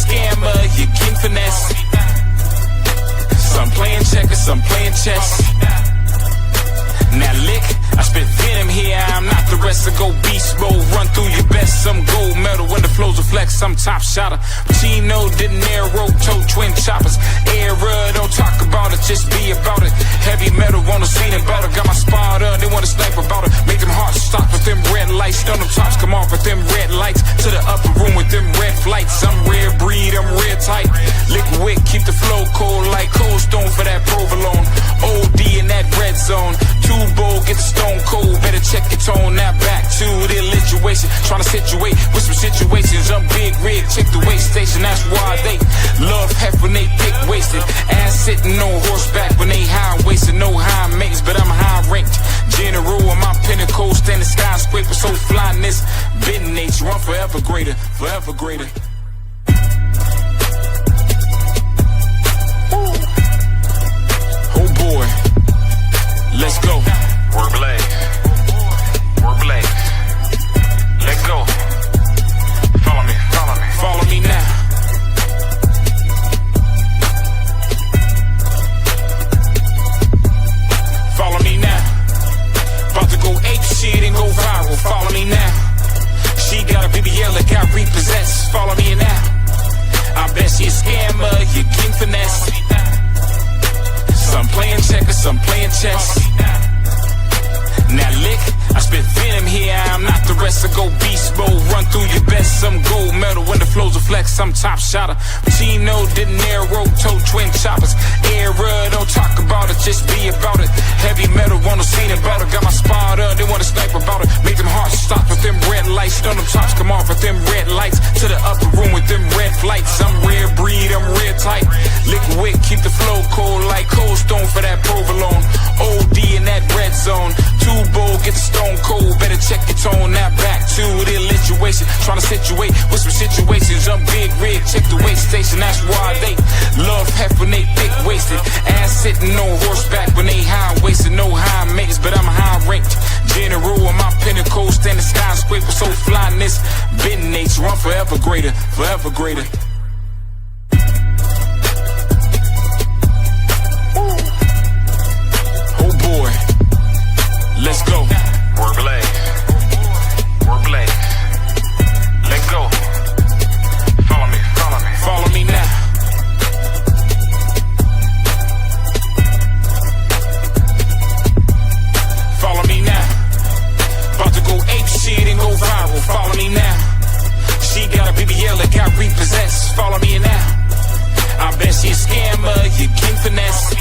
scammer, you king finesse. Some playing checkers, some playing chess. Now lick, I spit venom here, I'm not the rest. I go beast mode, run through your best. Some gold medal when the flows are flex, some top shotter. Chino didn't arrow, toe twin choppers. Era, don't talk about it, just be about it. Heavy metal on the scene about it. Got my spot up, they wanna snipe about it. Make them hearts stop with them red lights. Don't them tops come off with them red lights. To the upper room with them red flights. I'm rare breed, I'm rare tight. Liquid, keep the flow cold like cold stone for that provolone. OD in that red zone. Too bold, get the stone cold. Better check your tone, now back to the illituation. Tryna situate with some situations. I'm big rig, check the weight station. That's why they love half when they thick wasted. Ass sitting on horseback when they high wasted. No high mates, but I'm high ranked. General on my pinnacle, standing skyscraper. So flyness, been nature. I'm forever greater, forever greater. Oh boy, let's go. Work blade, work blade. Let go. Follow me, follow me, follow me now. Follow me now. About to go ape shit and go viral. Follow me now. She got a BBL that got repossessed. Follow me now. I bet she a scammer, you king finesse. Some playing checkers, some playing chess. Now lick, I spit venom here, I'm not the rest. I go beast mode, run through your best. Some gold medal when the flows are flex, some top shotter. Chino didn't arrow, toe twin choppers. Era, don't talk about it, just be about it. Heavy metal on the scene about it. Got my spot up, they wanna snipe about it. Make them hearts stop with them red lights. Don't them tops come off with them red lights. To the upper room with them red flights. I'm rare breed, I'm rare tight. Liquid, keep the flow cold like cold stone for that provolone. OD in that red zone. Too bold, get the stone cold. Better check your tone, now back to the illituation. Tryna situate with some situations. I'm big rig, check the weight station. That's why they love half when they thick wasted. Ass sitting on horseback when they high wasted. No high mates, but I'm high ranked. General on my pinnacle, standing skyscraper. So flyness, been nature. I'm forever greater, forever greater. Oh boy, let's go. Work blade, work blade. Let go. Follow me, follow me, follow me now. Follow me now. About to go ape shit and go viral. Follow me now. She got a BBL that got repossessed. Follow me now. I bet she a scammer, you king finesse.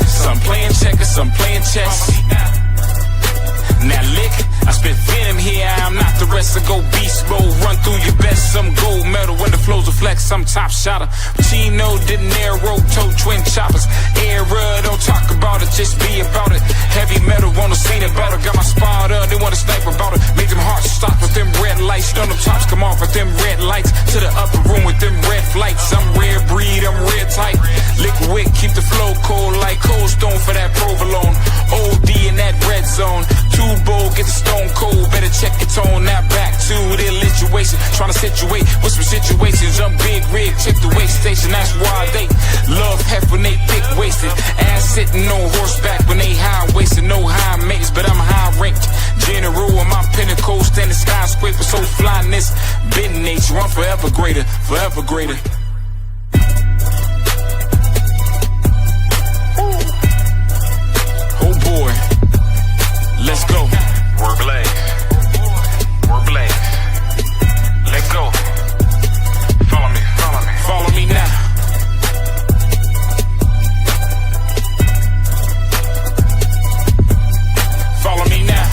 Some playing checkers, some playing chess. Now lick, I spit venom here, I'm not the rest. I go beast mode, run through your best. Some gold medal when the flows are flex, some top shotter. Chino didn't arrow, toe twin choppers. Era, don't talk about it, just be about it. Heavy metal on the scene about it. Got my spot up, they wanna snipe about it. Make them hearts stop with them red lights. Don't them tops come off with them red lights. To the upper room with them red flights. I'm rare breed, I'm rare tight. Liquid, keep the flow cold like cold stone for that provolone. OD in that red zone. Too bold, get the stone cold. Better check your tone, now back to the illituation. Tryna situate with some situations. I'm big rig, check the weight station. That's why they love half when they thick wasted. Ass sitting on horseback when they high wasted. No high mates, but I'm high ranked. General on my pinnacle, standing skyscraper. So flyness, been nature. I'm forever greater, forever greater. Oh boy, let's go. Work blade, work blade. Let go. Follow me, follow me, follow me now. Follow me now.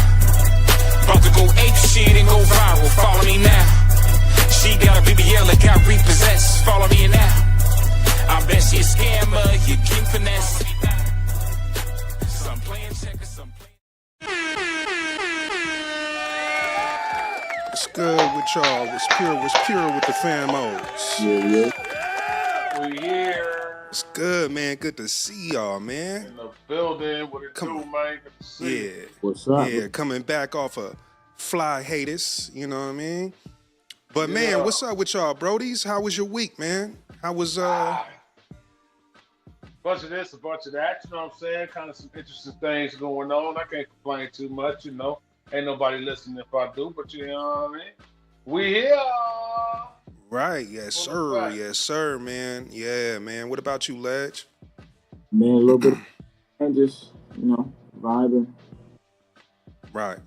About to go ape shit and go viral. Follow me now. She got a BBL that got repossessed. Follow me now. I bet she a scammer, you king finesse. Some playing checkers, some playing. What's good with y'all? What's pure with the fam modes? Yeah. We here. It's good, man. Good to see y'all, man. In the building. What it do, man? Good to see you. What's up? Yeah, coming back off of Fly Haters, you know what I mean? But man, what's up with y'all, Brodies? How was your week, man? How was bunch of this, a bunch of that, you know what I'm saying? Kind of some interesting things going on. I can't complain too much, you know. Ain't nobody listening if I do, but you know what I mean? We here. Right, yes, sir. Yes, sir, man. Yeah, man. What about you, Ledge? Man, a little bit and just, vibing. Right.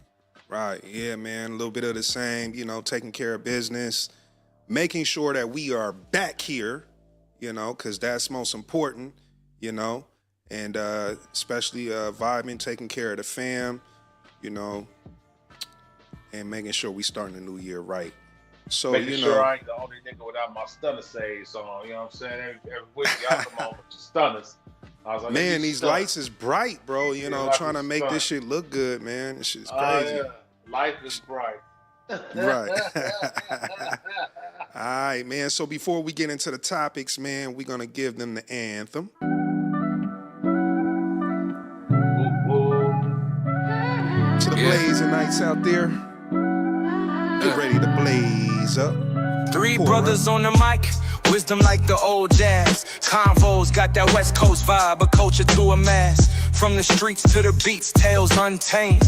Yeah, man. A little bit of the same, taking care of business, making sure that we are back here, because that's most important, and especially vibing, taking care of the fam, and making sure we starting the new year right. So, making sure I ain't the only nigga without my stunner saves on, you know what I'm saying? Every week y'all come on with your stunners. I was like, man, these lights is bright, bro, trying to make this shit look good, man. This shit's crazy. Yeah. Life is bright. Right. All right, man. So before we get into the topics, man, we're going to give them the anthem. To the blazing nights out there, get ready to blaze up. Three brothers on the mic, wisdom like the old jazz. Convos got that West Coast vibe, a culture to a mass. From the streets to the beats, tales untamed.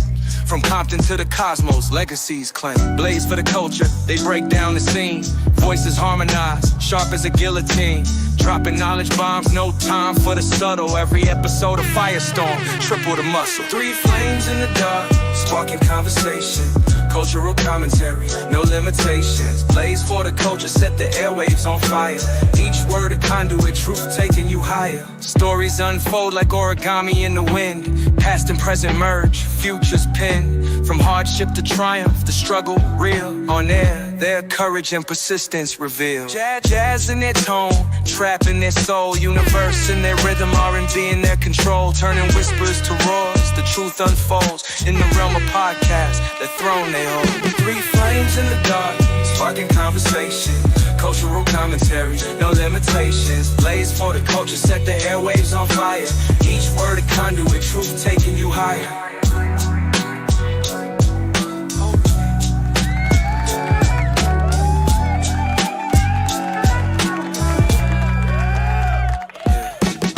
From Compton to the cosmos, legacies claim. Blaze for the culture, they break down the scene. Voices harmonized, sharp as a guillotine. Dropping knowledge bombs, no time for the subtle. Every episode of Firestorm, triple the muscle. Three flames in the dark, sparking conversation. Cultural commentary, no limitations. Blaze for the culture, set the airwaves on fire. Each word a conduit, truth taking you higher. Stories unfold like origami in the wind. Past and present merge, futures pin. From hardship to triumph, the struggle real. On air, their courage and persistence reveal. Jazz in their tone, trap in their soul. Universe in their rhythm, R&B in their control. Turning whispers to roars, the truth unfolds. In the realm of podcasts, the throne they hold. Three flames in the dark, sparking conversation. Cultural commentary, no limitations. Blaze for the culture, set the airwaves on fire. Each word a conduit, truth taking you higher.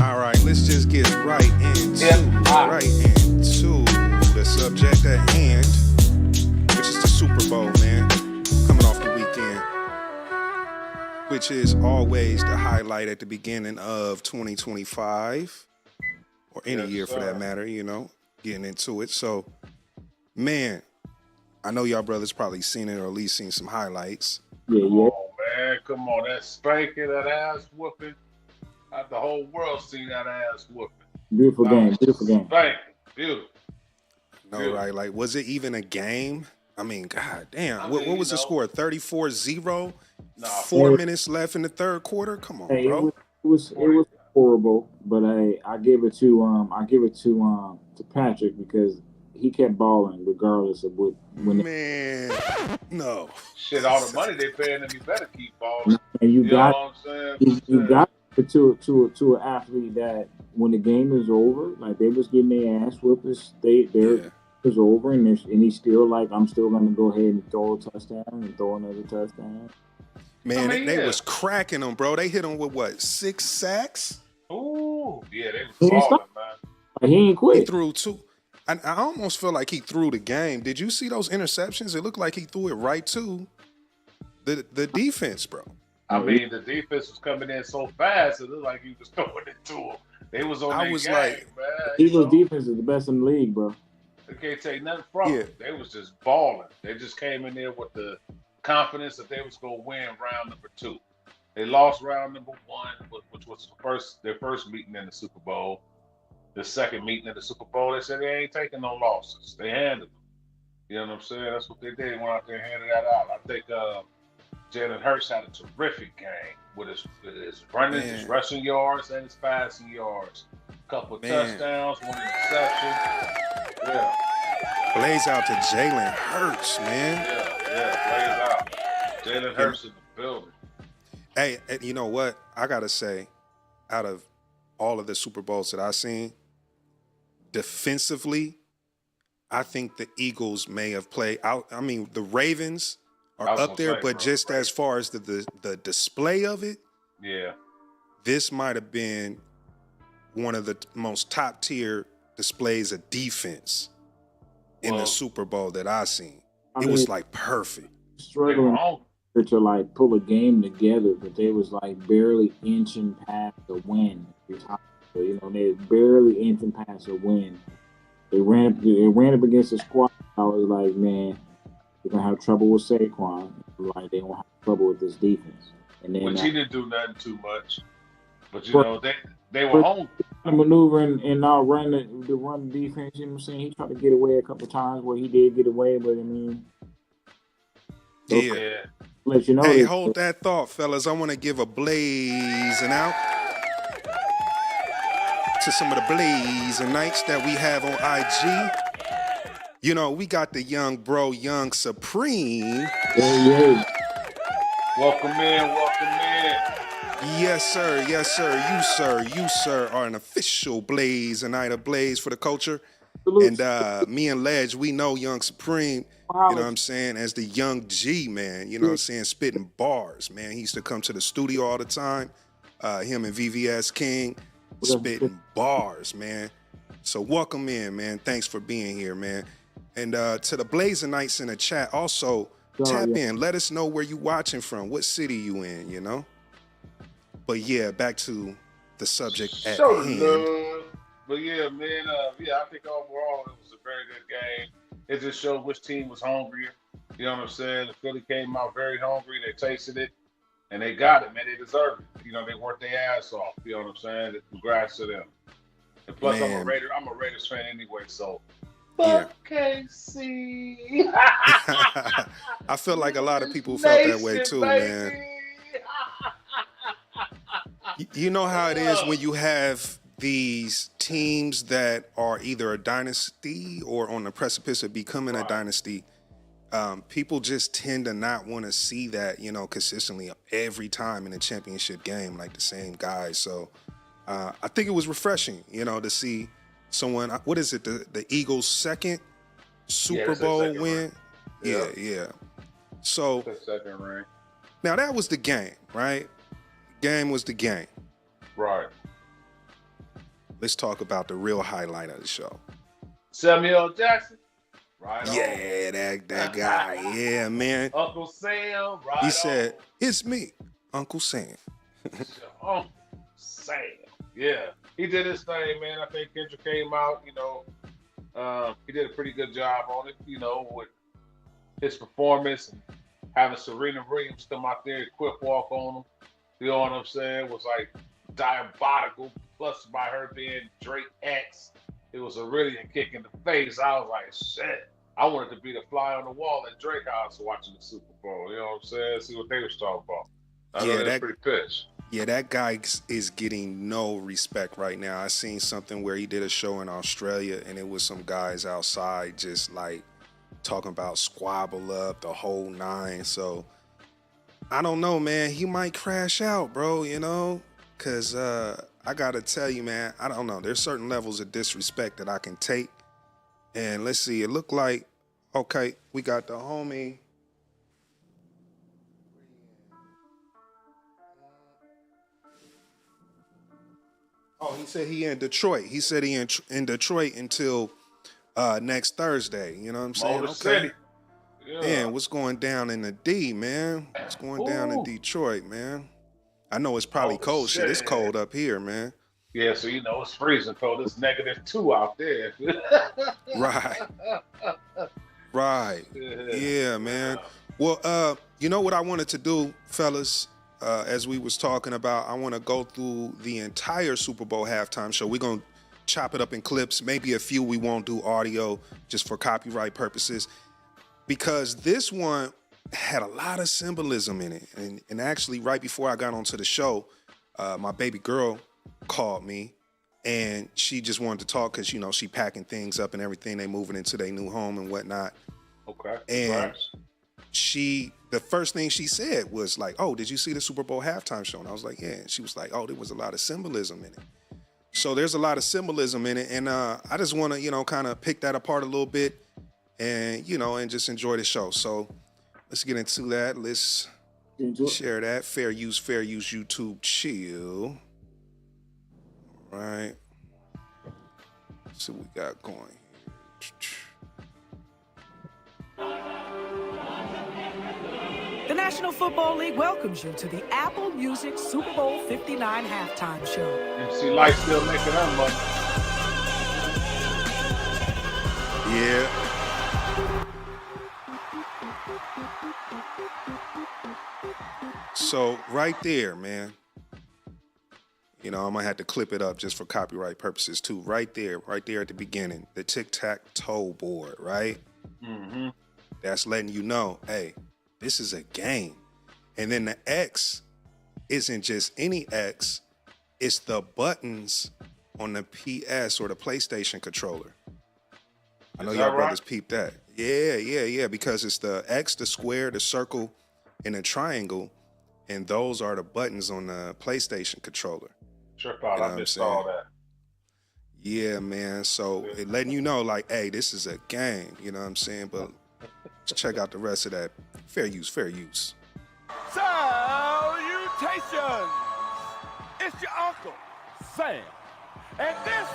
All right, let's just get right into the subject at hand, which is the Super Bowl, man. Coming off the weekend, which is always the highlight at the beginning of 2025, or any year for that matter, getting into it. So, man, I know y'all brothers probably seen it, or at least seen some highlights. Yeah. Oh, man, come on. That spanking, that ass whooping. The whole world seen that ass whooping. Beautiful game. Spanking. Beautiful. No, right? Like, was it even a game? I mean, god damn. What was the score? 34-0? 4 minutes left in the third quarter? Come on, bro. It was horrible, but I give it to Patrick because he kept balling regardless of what. Man, no. Shit, all the money they paying him, you better keep balling. And you know what I'm saying? You got to an athlete that when the game is over, like they was getting their ass whooped, it was over, and he's still like, I'm still gonna go ahead and throw a touchdown and throw another touchdown. Man, they was cracking him, bro. They hit him with what, 6 sacks? Ooh, yeah, they was balling, man. Like, he ain't quit. He threw 2. I almost feel like he threw the game. Did you see those interceptions? It looked like he threw it right to the defense, bro. I mean, the defense was coming in so fast, it looked like he was throwing it to them. They was on their game, man. Eagles defense is the best in the league, bro. They can't take nothing from them. They was just balling. They just came in there with the confidence that they was going to win round number 2. They lost round number 1, which was their first meeting in the Super Bowl. The second meeting in the Super Bowl, they said they ain't taking no losses. They handled them. You know what I'm saying? That's what they did. They went out there and handed that out. I think Jalen Hurts had a terrific game with his running, his rushing yards, and his passing yards. A couple of touchdowns, 1 interception. Yeah. Blaze out to Jalen Hurts, man. Yeah, blaze out. Jalen Hurts in the building. Hey, you know what? I got to say, out of all of the Super Bowls that I've seen, defensively, I think the Eagles may have played out. I mean, the Ravens are up there, but just as far as the display of it, this might have been one of the most top tier displays of defense in the Super Bowl that I seen. It was like perfect. Struggling to like pull a game together, but they was like barely inching past the win. So, you know, they barely inching past the win. They ran up against the squad. I was like, man, they're gonna have trouble with Saquon. Like they won't have trouble with this defense. And then which he didn't do nothing too much. But you know, they were home. Maneuvering and not run the run defense, you know what I'm saying? He tried to get away a couple times where he did get away, but I mean, let you know. Hey, hold that thought, fellas. I want to give a blazing out to some of the blazing nights that we have on IG. You know, we got the young bro, Young Supreme. Yeah. Welcome in. Yes, sir. You, sir, are an official Blaze, a night of Blaze for the culture. And me and Ledge, we know Young Supreme, you know what I'm saying, as the Young G, man. You know what I'm saying, spitting bars, man. He used to come to the studio all the time. Him and VVS King, spitting bars, man. So welcome in, man. Thanks for being here, man. And to the Blazing Knights in the chat, also tap in. Let us know where you watching from, what city you in, you know. But yeah, back to the subject at hand. But yeah, man, I think overall it was a very good game. It just showed which team was hungrier. You know what I'm saying? The Philly came out very hungry. They tasted it, and they got it, man. They deserved it. You know, they worked their ass off. You know what I'm saying? Congrats to them. And plus, man. I'm a Raiders fan anyway, so. Fuck KC. I feel like a lot of people felt that way too, man. You know how it is when you have these teams that are either a dynasty or on the precipice of becoming a dynasty. People just tend to not want to see that, you know, consistently every time in a championship game, like the same guys. So I think it was refreshing, you know, to see someone, what is it, the Eagles' second Super Bowl win? Yeah. So second ring. Now that was the game, right? Game was the game. Right. Let's talk about the real highlight of the show. Samuel Jackson. Right. Yeah, that guy. Yeah, man. Uncle Sam. Right. He said, "It's me, Uncle Sam." Uncle Sam. Yeah. He did his thing, man. I think Kendrick came out, you know, he did a pretty good job on it, you know, with his performance and having Serena Williams come out there and quick walk on him. You know what I'm saying? Was like diabolical. Plus, by her being Drake X, it was really a kick in the face. I was like, shit. I wanted to be the fly on the wall at Drake House watching the Super Bowl. You know what I'm saying? See what they was talking about. I know that's pretty pitch. Yeah, that guy is getting no respect right now. I seen something where he did a show in Australia, and it was some guys outside just like talking about squabble up, the whole nine. So I don't know, man. He might crash out, bro, you know? Because I got to tell you, man, I don't know. There's certain levels of disrespect that I can take. And let's see, it looked like, okay, we got the homie. Oh, he said he in Detroit. He said he in Detroit until next Thursday. You know what I'm saying? Motor City. Yeah. Man, what's going down in the D, man? What's going down in Detroit, man? I know it's probably cold. Shit, it's cold up here, man. Yeah, so you know it's freezing cold. It's -2 out there. Right. Yeah, man. Well, you know what I wanted to do, fellas, as we was talking about, I want to go through the entire Super Bowl halftime show. We're going to chop it up in clips. Maybe a few we won't do audio just for copyright purposes. Because this one had a lot of symbolism in it. And actually, right before I got onto the show, my baby girl called me, and she just wanted to talk because, you know, she packing things up and everything. They moving into their new home and whatnot. Okay. And the first thing she said was like, "Oh, did you see the Super Bowl halftime show?" And I was like, "Yeah." And she was like, "Oh, there was a lot of symbolism in it." So there's a lot of symbolism in it. And I just want to, you know, kind of pick that apart a little bit and, you know, and just enjoy the show. So let's get into that. Let's share that. Fair use YouTube chill. All right. So we got going here. The National Football League welcomes you to the Apple Music Super Bowl 59 halftime show. MC Light still making her money. Yeah. So right there, man. You know, I might have to clip it up just for copyright purposes too. Right there at the beginning, the tic-tac-toe board, right? Mm-hmm. That's letting you know, hey, this is a game. And then the X isn't just any X, it's the buttons on the PS or the PlayStation controller. I know y'all brothers peeped that. Yeah, because it's the X, the square, the circle, and the triangle, and those are the buttons on the PlayStation controller. Sure, I missed all that. Yeah, man. So it letting you know, like, hey, this is a game. You know what I'm saying? But let's check out the rest of that. Fair use. Salutations! It's your Uncle Sam, and this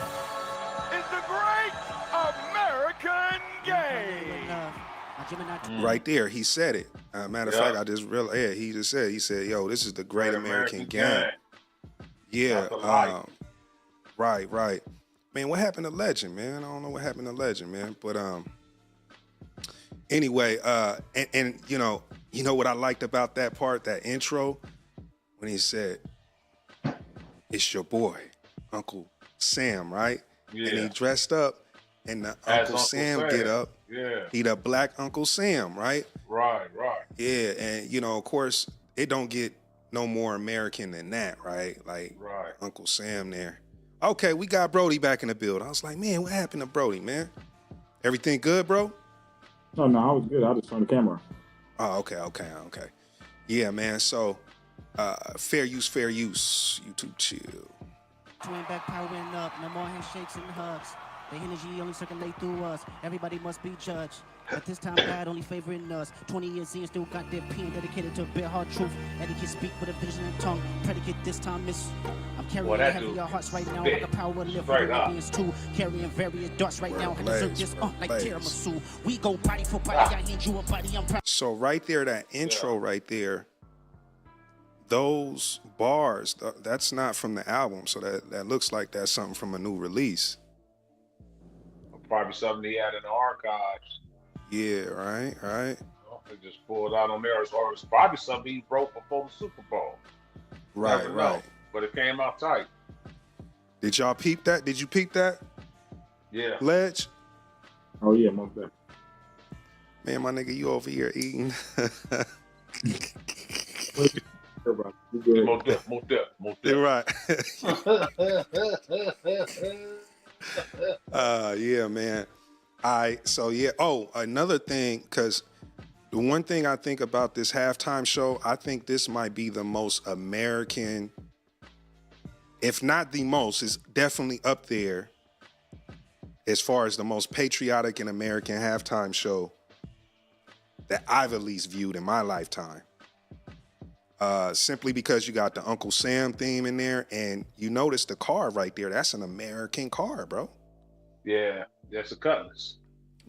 is the Great American Game. Right there, he said it. Matter of fact, I just realized. Yeah, he just said. He said, "Yo, this is the Great American Game." Yeah. Right. Man, what happened to Legend, man? I don't know what happened to Legend, man. But anyway, and you know what I liked about that part, that intro, when he said, "It's your boy, Uncle Sam," right? Yeah. And he dressed up, and the Uncle Sam get up. Yeah. He the black Uncle Sam, right? Right. Yeah, and of course, it don't get no more American than that, right? Like Uncle Sam there. Okay, we got Brody back in the build. I was like, man, what happened to Brody, man? Everything good, bro? No, I was good. I just turned the camera. Oh, okay. Yeah, man. So, fair use, YouTube chill. Twin back powering up, no more handshakes and hugs. The energy only circulate through us. Everybody must be judged. At this time, God only favoring us. 20 years in, still got that pen dedicated to bare hard truth. Etiquette speak with a vision and tongue. Predicate this time miss. I'm carrying heavier hearts right now. Like the power to live for Arabians too. Carrying various darts right now. I deserve this like tiramisu. We go body for body. I hand you a body. I'm proud. So right there, that intro right there, those bars, that's not from the album. So that looks like that's something from a new release. Probably something he had in the archives. Yeah, right. They just pulled out on there. Or it's probably something he wrote before the Super Bowl. Right. But it came out tight. Did y'all peep that? Did you peep that? Yeah. Ledge? Oh, yeah, most definitely. Man, my nigga, you over here eating. Most definitely. Right. Yeah, man. Another thing, because the one thing I think about this halftime show, I think this might be the most American, if not the most, it's definitely up there as far as the most patriotic and American halftime show that I've at least viewed in my lifetime. Simply because you got the Uncle Sam theme in there, and you notice the car right there. That's an American car, bro. Yeah, that's a Cutlass.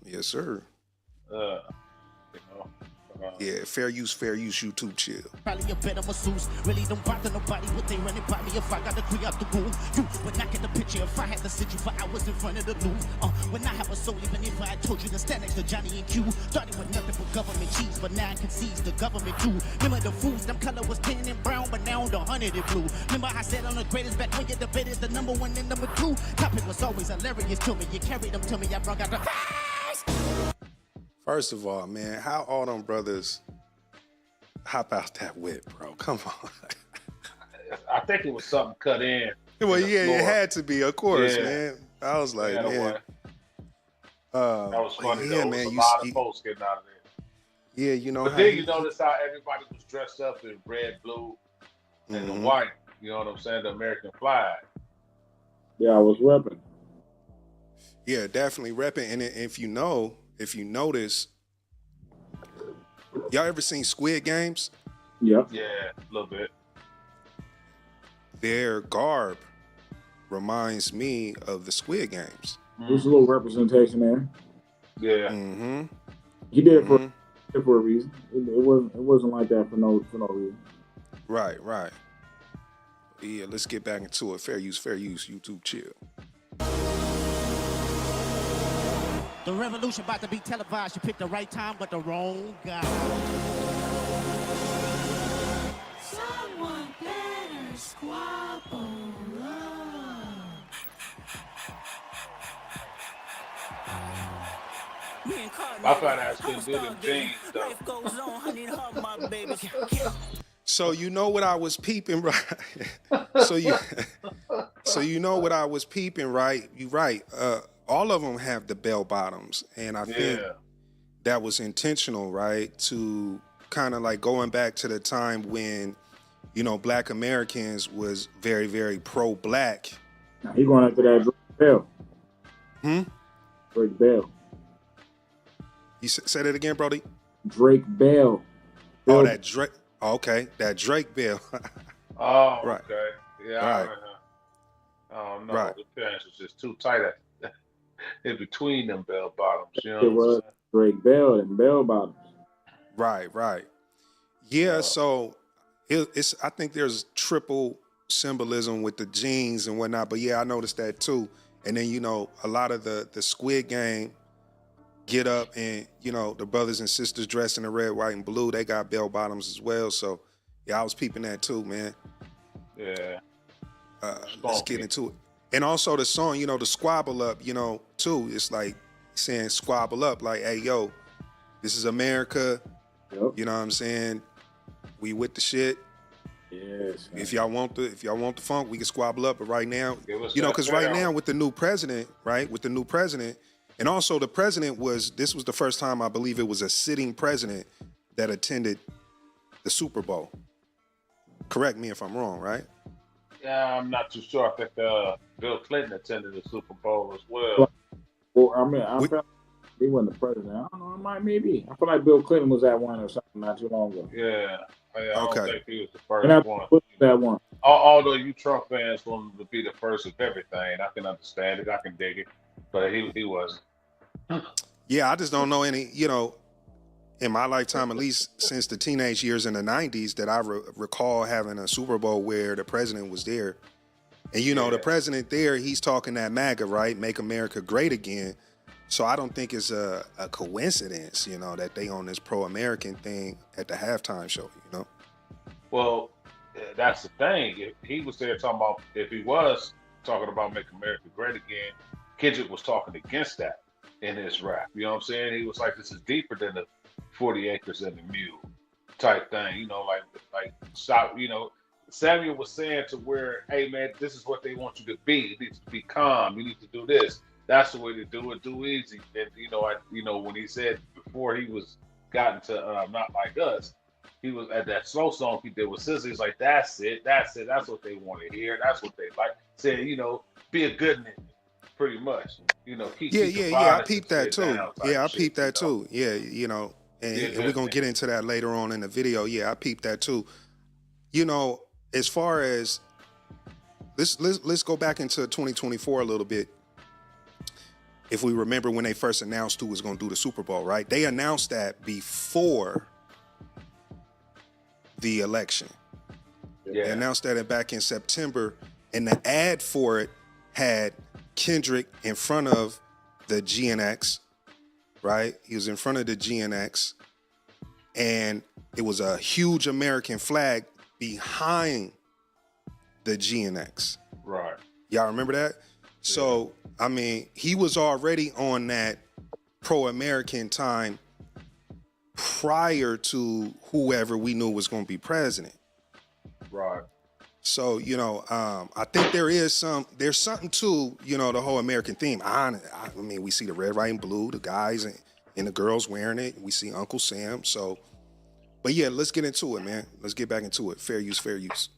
Yes, sir. Yeah, fair use, YouTube chill. Probably a better masseuse. Really don't bother nobody what they running by me. If I got to clear out the room, you would not get the picture if I had to sit you for hours in front of the loom. When I have a soul, even if I told you to stand next to Johnny and Q. Started with nothing but government cheese, but now I can seize the government too. Remember the fools, them color was tan and brown, but now the 100 is blue. Remember I said I'm the greatest back when you debated the number one and number two. Topic was always hilarious to me. You carried them to me, I brought out the facts. First of all, man, how all them brothers hop out that whip, bro? Come on. I think it was something cut in. Well, yeah, it had to be, of course, man. I was like, man. That was funny, though. Man, a lot of folks getting out of there. Yeah, you know. But then you notice how everybody was dressed up in red, blue, and the white. You know what I'm saying? The American flag. Yeah, I was repping. Yeah, definitely repping. And if you notice, Y'all ever seen Squid Games? Yep. Yeah, a little bit. Their garb reminds me of the Squid Games. There's a little representation there. Yeah. Mm-hmm. He did it for a reason. It wasn't like that for no reason. Right. Yeah, let's get back into it. Fair use. YouTube chill. The revolution about to be televised. You picked the right time, but the wrong guy. Someone better squabble up. My fat ass couldn't do them jeans, though. So you know what I was peeping, right? so you know what I was peeping, right? You right. All of them have the bell bottoms, and I think that was intentional, right? To kind of like going back to the time when, you know, Black Americans was very, very pro-Black. Now, he going after that Drake Bell. Drake Bell. You said it again, Brody? Drake Bell. Oh, that Drake. Oh, okay, that Drake Bell. Oh, right. Okay. Yeah. Right. Oh no, Right. the pants was just too tight in between them bell bottoms. You know It was Drake Bell and bell bottoms. Right. Yeah, so it's. I think there's triple symbolism with the jeans and whatnot. But yeah, I noticed that too. And then, you know, a lot of the Squid Game get up, and you know, the brothers and sisters dressed in the red, white, and blue, they got bell bottoms as well. So yeah, I was peeping that too, man. Yeah. Let's get into it. And also the song, you know, the squabble up, you know, too. It's like saying squabble up, like, hey, yo, this is America. Yep. You know what I'm saying? We with the shit. Yes. Man. If y'all want the funk, we can squabble up. But right now, you know, that because right now with the new president, right, and also the president this was the first time I believe it was a sitting president that attended the Super Bowl. Correct me if I'm wrong, right? Yeah, I'm not too sure. I think Bill Clinton attended the Super Bowl as well. Well, I mean, I felt he wasn't the president. I don't know. Maybe. I feel like Bill Clinton was at one or something not too long ago. Yeah. I don't think he was the first and I one. That one. Although you Trump fans want him to be the first of everything, I can understand it. I can dig it, but he wasn't. Yeah, I just don't know any, you know, in my lifetime, at least since the teenage years in the 90s, that I recall having a Super Bowl where the president was there. And, you know, the president there, he's talking that MAGA, right? Make America great again. So I don't think it's a coincidence, you know, that they on this pro-American thing at the halftime show, you know? Well, that's the thing. If he was there talking about, if he was talking about Make America Great Again, Kendrick was talking against that in his rap. You know what I'm saying? He was like, this is deeper than the 40 acres and the mule type thing. You know, like stop, you know, Samuel was saying to where, hey man, this is what they want you to be. You need to be calm. You need to do this. That's the way to do it. Do easy. And you know, when he said before he was gotten to Not Like Us, he was at that slow song he did with SZA. He's like, that's it. That's what they want to hear. That's what they like. Saying, you know, be a good nigga, pretty much. You know, keep I peeped that too. Yeah, I peeped that too. Yeah, you know, and we're gonna get into that later on in the video. Yeah, I peeped that too. You know, as far as let's go back into 2024 a little bit. If we remember when they first announced who was going to do the Super Bowl, right? They announced that before the election. Yeah. They announced that back in September, and the ad for it had Kendrick in front of the GNX, right? He was in front of the GNX, and it was a huge American flag behind the GNX. Right. Y'all remember that? So, I mean, he was already on that pro-American time prior to whoever we knew was going to be president. Right. So, you know, I think there's something to, you know, the whole American theme. I mean, we see the red, white, and blue, the guys and the girls wearing it. We see Uncle Sam. So, but yeah, let's get into it, man. Let's get back into it. Fair use, fair use.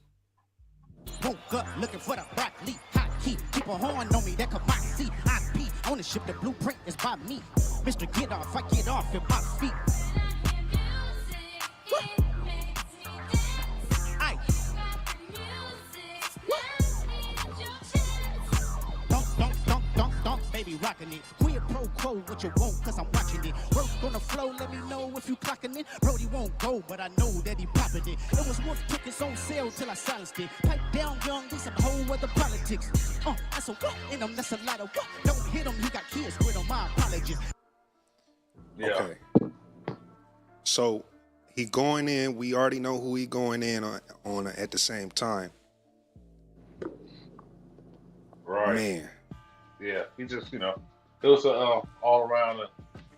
Woke up looking for the broccoli, hot heat. Keep a horn on me, that could my seat. IP ownership, the blueprint is by me. Mr. Get Off, I get off at my feet. rocking it. Queer pro quo, what you want, cause I'm watching it. Work on the flow, let me know if you clocking it. Brody won't go, but I know that he popping it. It was worth tickets on sale till I silenced it. Pipe down young, we some whole other politics. That's a what in him, that's a lot of what. Don't hit him, he got kids with him, my apologies. Yeah. Okay. So he going in, we already know who he going in on at the same time. Right. Man. Yeah, he just, it was a all around a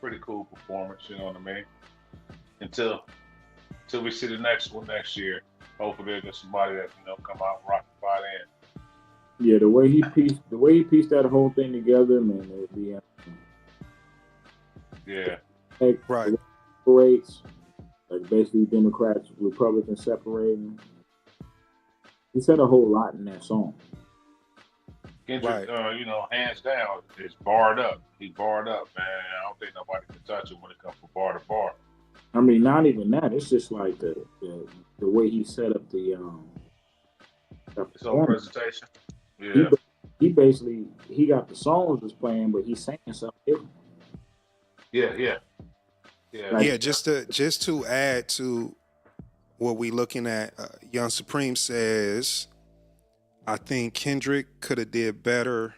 pretty cool performance, you know what I mean? Until we see the next one next year. Hopefully there's get somebody that, come out and rock the fight in. Yeah, the way he pieced that whole thing together, man, it'd be yeah. Right. Separates, like basically Democrats, Republicans separating. He said a whole lot in that song. Kendrick, hands down, is barred up. He barred up, man. I don't think nobody can touch him when it comes from bar to bar. I mean, not even that. It's just like the way he set up the his whole presentation. Yeah. He basically got the songs was playing, but he's saying something different. Yeah. Like, Yeah, just to add to what we looking at, Young Supreme says, I think Kendrick could have did better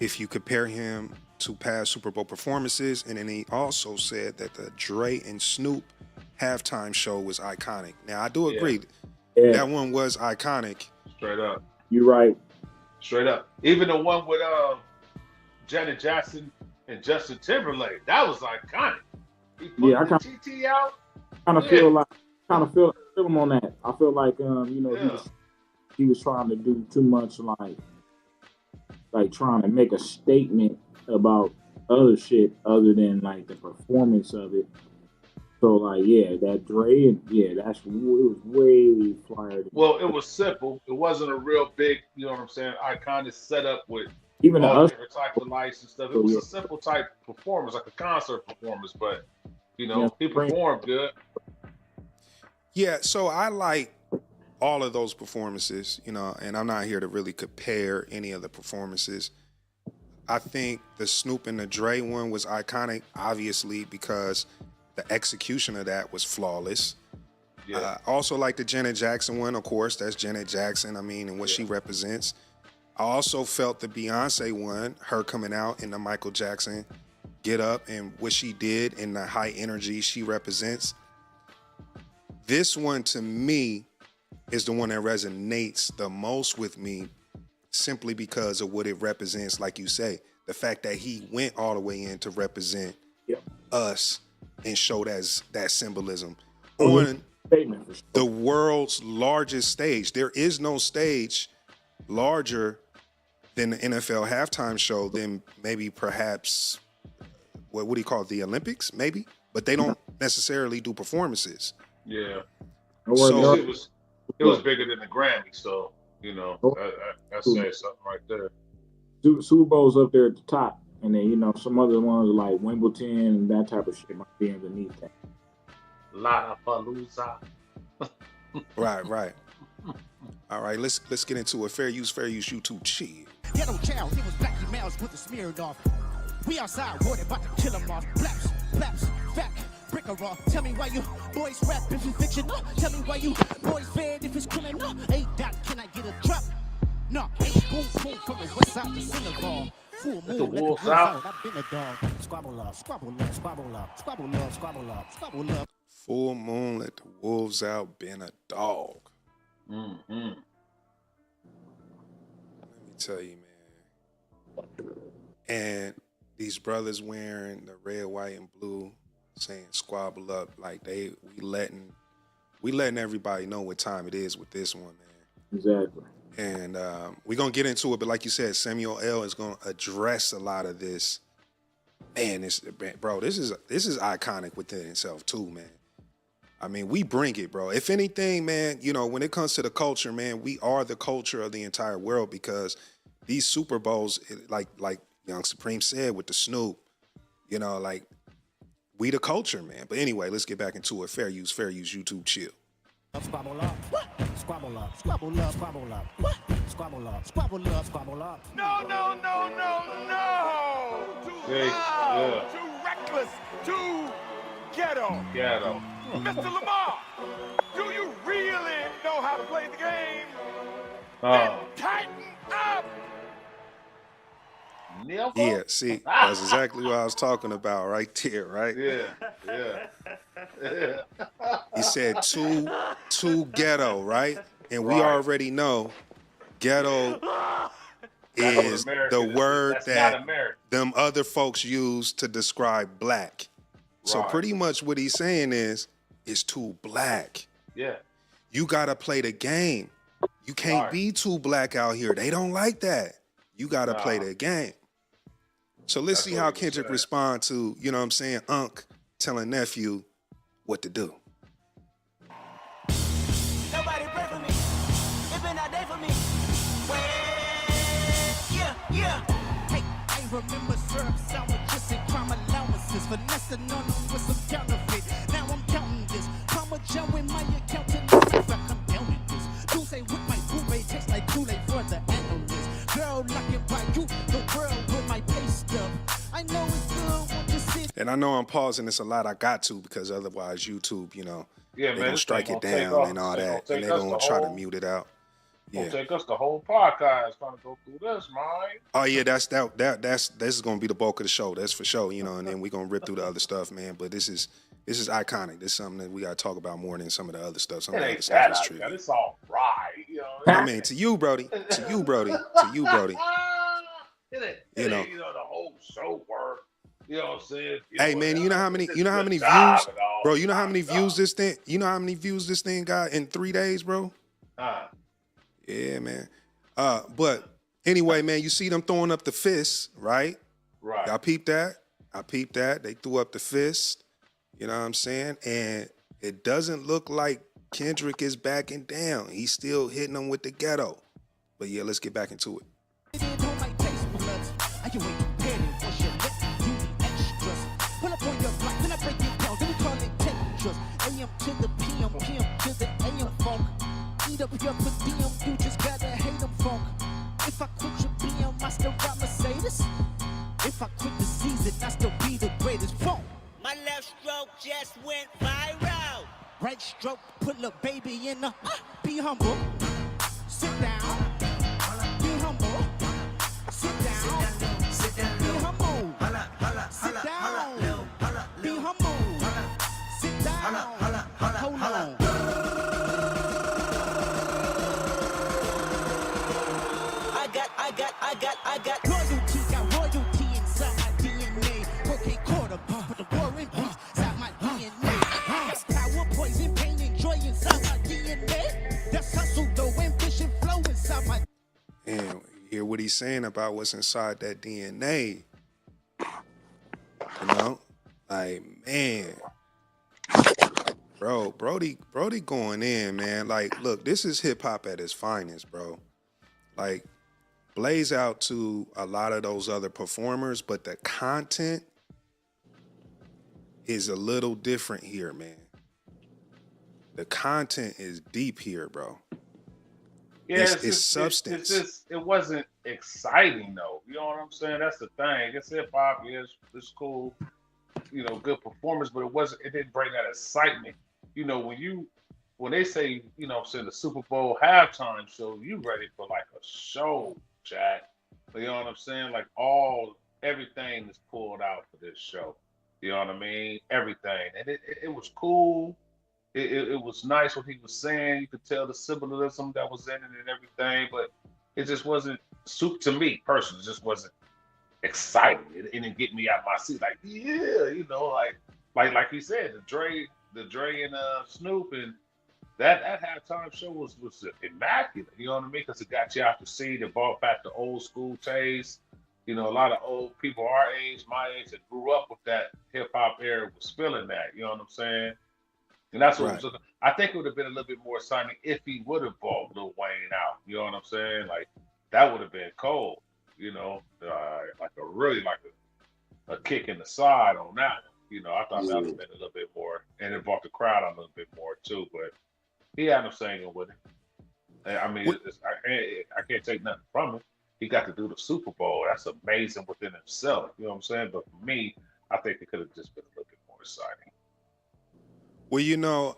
if you compare him to past Super Bowl performances. And then he also said that the Dre and Snoop halftime show was iconic. Now, I do agree. Yeah. That one was iconic. Straight up. You're right. Straight up. Even the one with Janet Jackson and Justin Timberlake, that was iconic. He put the TT out. Kind of feel him on that. I feel like he was trying to do too much, like trying to make a statement about other shit other than like the performance of it. So that Dre, it was way flyer. Well, it was simple. It wasn't a real big, iconic setup with even all the different types of lights and stuff. It was a simple type performance, like a concert performance, but he performed good. Yeah, so I like all of those performances, and I'm not here to really compare any of the performances. I think the Snoop and the Dre one was iconic, obviously, because the execution of that was flawless. Yeah. I also like the Janet Jackson one, of course. That's Janet Jackson, and what she represents. I also felt the Beyonce one, her coming out in the Michael Jackson get up and what she did and the high energy she represents. This one, to me, is the one that resonates the most with me simply because of what it represents, like you say. The fact that he went all the way in to represent us and show that symbolism on the world's largest stage. There is no stage larger than the NFL halftime show than maybe perhaps, what do you call it, the Olympics, maybe? But they don't necessarily do performances. Yeah. So it was bigger than the Grammy, so, that says something right there. Super Bowl's up there at the top, and then, some other ones like Wimbledon and that type of shit might be underneath that. Lollapalooza. Right. All right, let's get into it. Fair use YouTube chill. Ghetto child, it was Blacky Mouse with the smeared off. We outside, water about to kill them off. Flaps, fat, brick or raw. Tell me why you boys rap if it's fictional. Tell me why you boys fed if it's criminal. Hey, Doc, can I get a drop? No, hey, boom, from the west side to Senegal. Full moon, the wolves out. I've been a dog. Squabble up, squabble up, squabble up, squabble up, squabble up, squabble up. Full moon, let the wolves out, been a dog. Mm-hmm. Let me tell you, man. And these brothers wearing the red, white, and blue, saying squabble up, like we letting everybody know what time it is with this one, man. Exactly. And we're gonna get into it, but like you said, Samuel L. is gonna address a lot of this. Man, this is iconic within itself too, man. I mean, we bring it, bro. If anything, man, when it comes to the culture, man, we are the culture of the entire world because these Super Bowls, like Young Supreme said with the Snoop, we the culture, man. But anyway, let's get back into it. Fair use, YouTube chill. Squabble up, squabble up, squabble up, squabble up, squabble up, squabble up, squabble up. No. too loud, too reckless, too ghetto. Ghetto. Mr. Lamar, do you really know how to play the game? Then tighten up. Yeah, see, that's exactly what I was talking about right there, right? Yeah. He said too ghetto, right? And we already know ghetto is the word that them other folks use to describe black. So pretty much what he's saying is, it's too black. Yeah. You gotta play the game. You can't be too black out here. They don't like that. You gotta play the game. So let's see how Kendrick respond to, you know what I'm saying, Unc telling nephew what to do. Nobody pray for me. It been a day for me. Yeah. Hey, I remember syrup sandwiches and crime allowances. Vanessa known with some counterfeit. Now I'm counting this. Mama Joe in my account in the safe. I'm down with this. Tuesday with my boo-ray tastes like Kool-Aid for the analyst. Girl, knocking by you, the world with my pay stuff. I know it's good when you see. And I know I'm pausing this a lot. I got to, because otherwise YouTube, you know, they're going to strike it down and all that. And they're going to try to mute it out. It'll take us the whole podcast trying to go through this, man. Oh yeah, this is gonna be the bulk of the show. That's for sure, you know. And then we're gonna rip through the other stuff, man. But this is iconic. This is something that we gotta talk about more than some of the other stuff. Some of the other stuff is true. It's all right, you know. I mean, to you, Brody. To you, Brody. You know, the whole show work. You know what I'm saying? Hey man, you know how many views, bro? You know how many views this thing? You know how many views this thing got in 3 days, bro? Yeah, man. But anyway, man, you see them throwing up the fist, right? Right. Y'all peep that? I peeped that. They threw up the fist. You know what I'm saying? And it doesn't look like Kendrick is backing down. He's still hitting them with the ghetto. But yeah, let's get back into it. Pull up on your block, then I break it down, then we call it Tetris. AM to the PM, PM to the AM funk. Eat up your per diem, you just gotta hate them funk. If I quit your BM, I still got Mercedes. If I quit the season, I still be the greatest funk. My left stroke just went viral. Right stroke, put a baby in the, be humble. Sit down, be humble. Sit down, be humble. Sit down, be humble. Sit down, hold on. I got royalty inside my DNA. Cocaine quarter, put the war and peace inside my DNA. That's power, poison, pain, and joy inside my DNA. That's hustle, though, ambition, flow inside my. And you hear what he's saying about what's inside that DNA. You know? Like, man. Bro, Brody going in, man. Like, look, this is hip hop at its finest, bro. Like, blaze out to a lot of those other performers, but the content is a little different here, man. The content is deep here, bro. Yeah, it's substance. It wasn't exciting though. You know what I'm saying? That's the thing. It's hip hop. Yeah, it's cool. You know, good performance, but it didn't bring that excitement. You know, when they say, you know, saying the Super Bowl halftime show, you ready for like a show, Jack. You know what I'm saying? Like everything is pulled out for this show. You know what I mean? Everything. And it was cool. It was nice what he was saying. You could tell the symbolism that was in it and everything, but it just wasn't to me personally, it just wasn't exciting. It didn't get me out my seat. Like, yeah, you know, like you said, the Dre and Snoop and that halftime show was immaculate. You know what I mean? Because it got you out to see, it brought back the old school taste. You know, a lot of old people our age, my age, that grew up with that hip hop era was feeling that. You know what I'm saying? And that's what I think it would have been a little bit more exciting if he would have brought Lil Wayne out. You know what I'm saying? Like, that would have been cold. You know, like a kick in the side on that one. You know, I thought that would have been a little bit more, and it brought the crowd out a little bit more too. But he had him singing with it. I mean, I can't take nothing from it. he got to do the Super Bowl. That's amazing within itself. You know what I'm saying? But for me, I think it could have just been a little bit more exciting. Well, you know,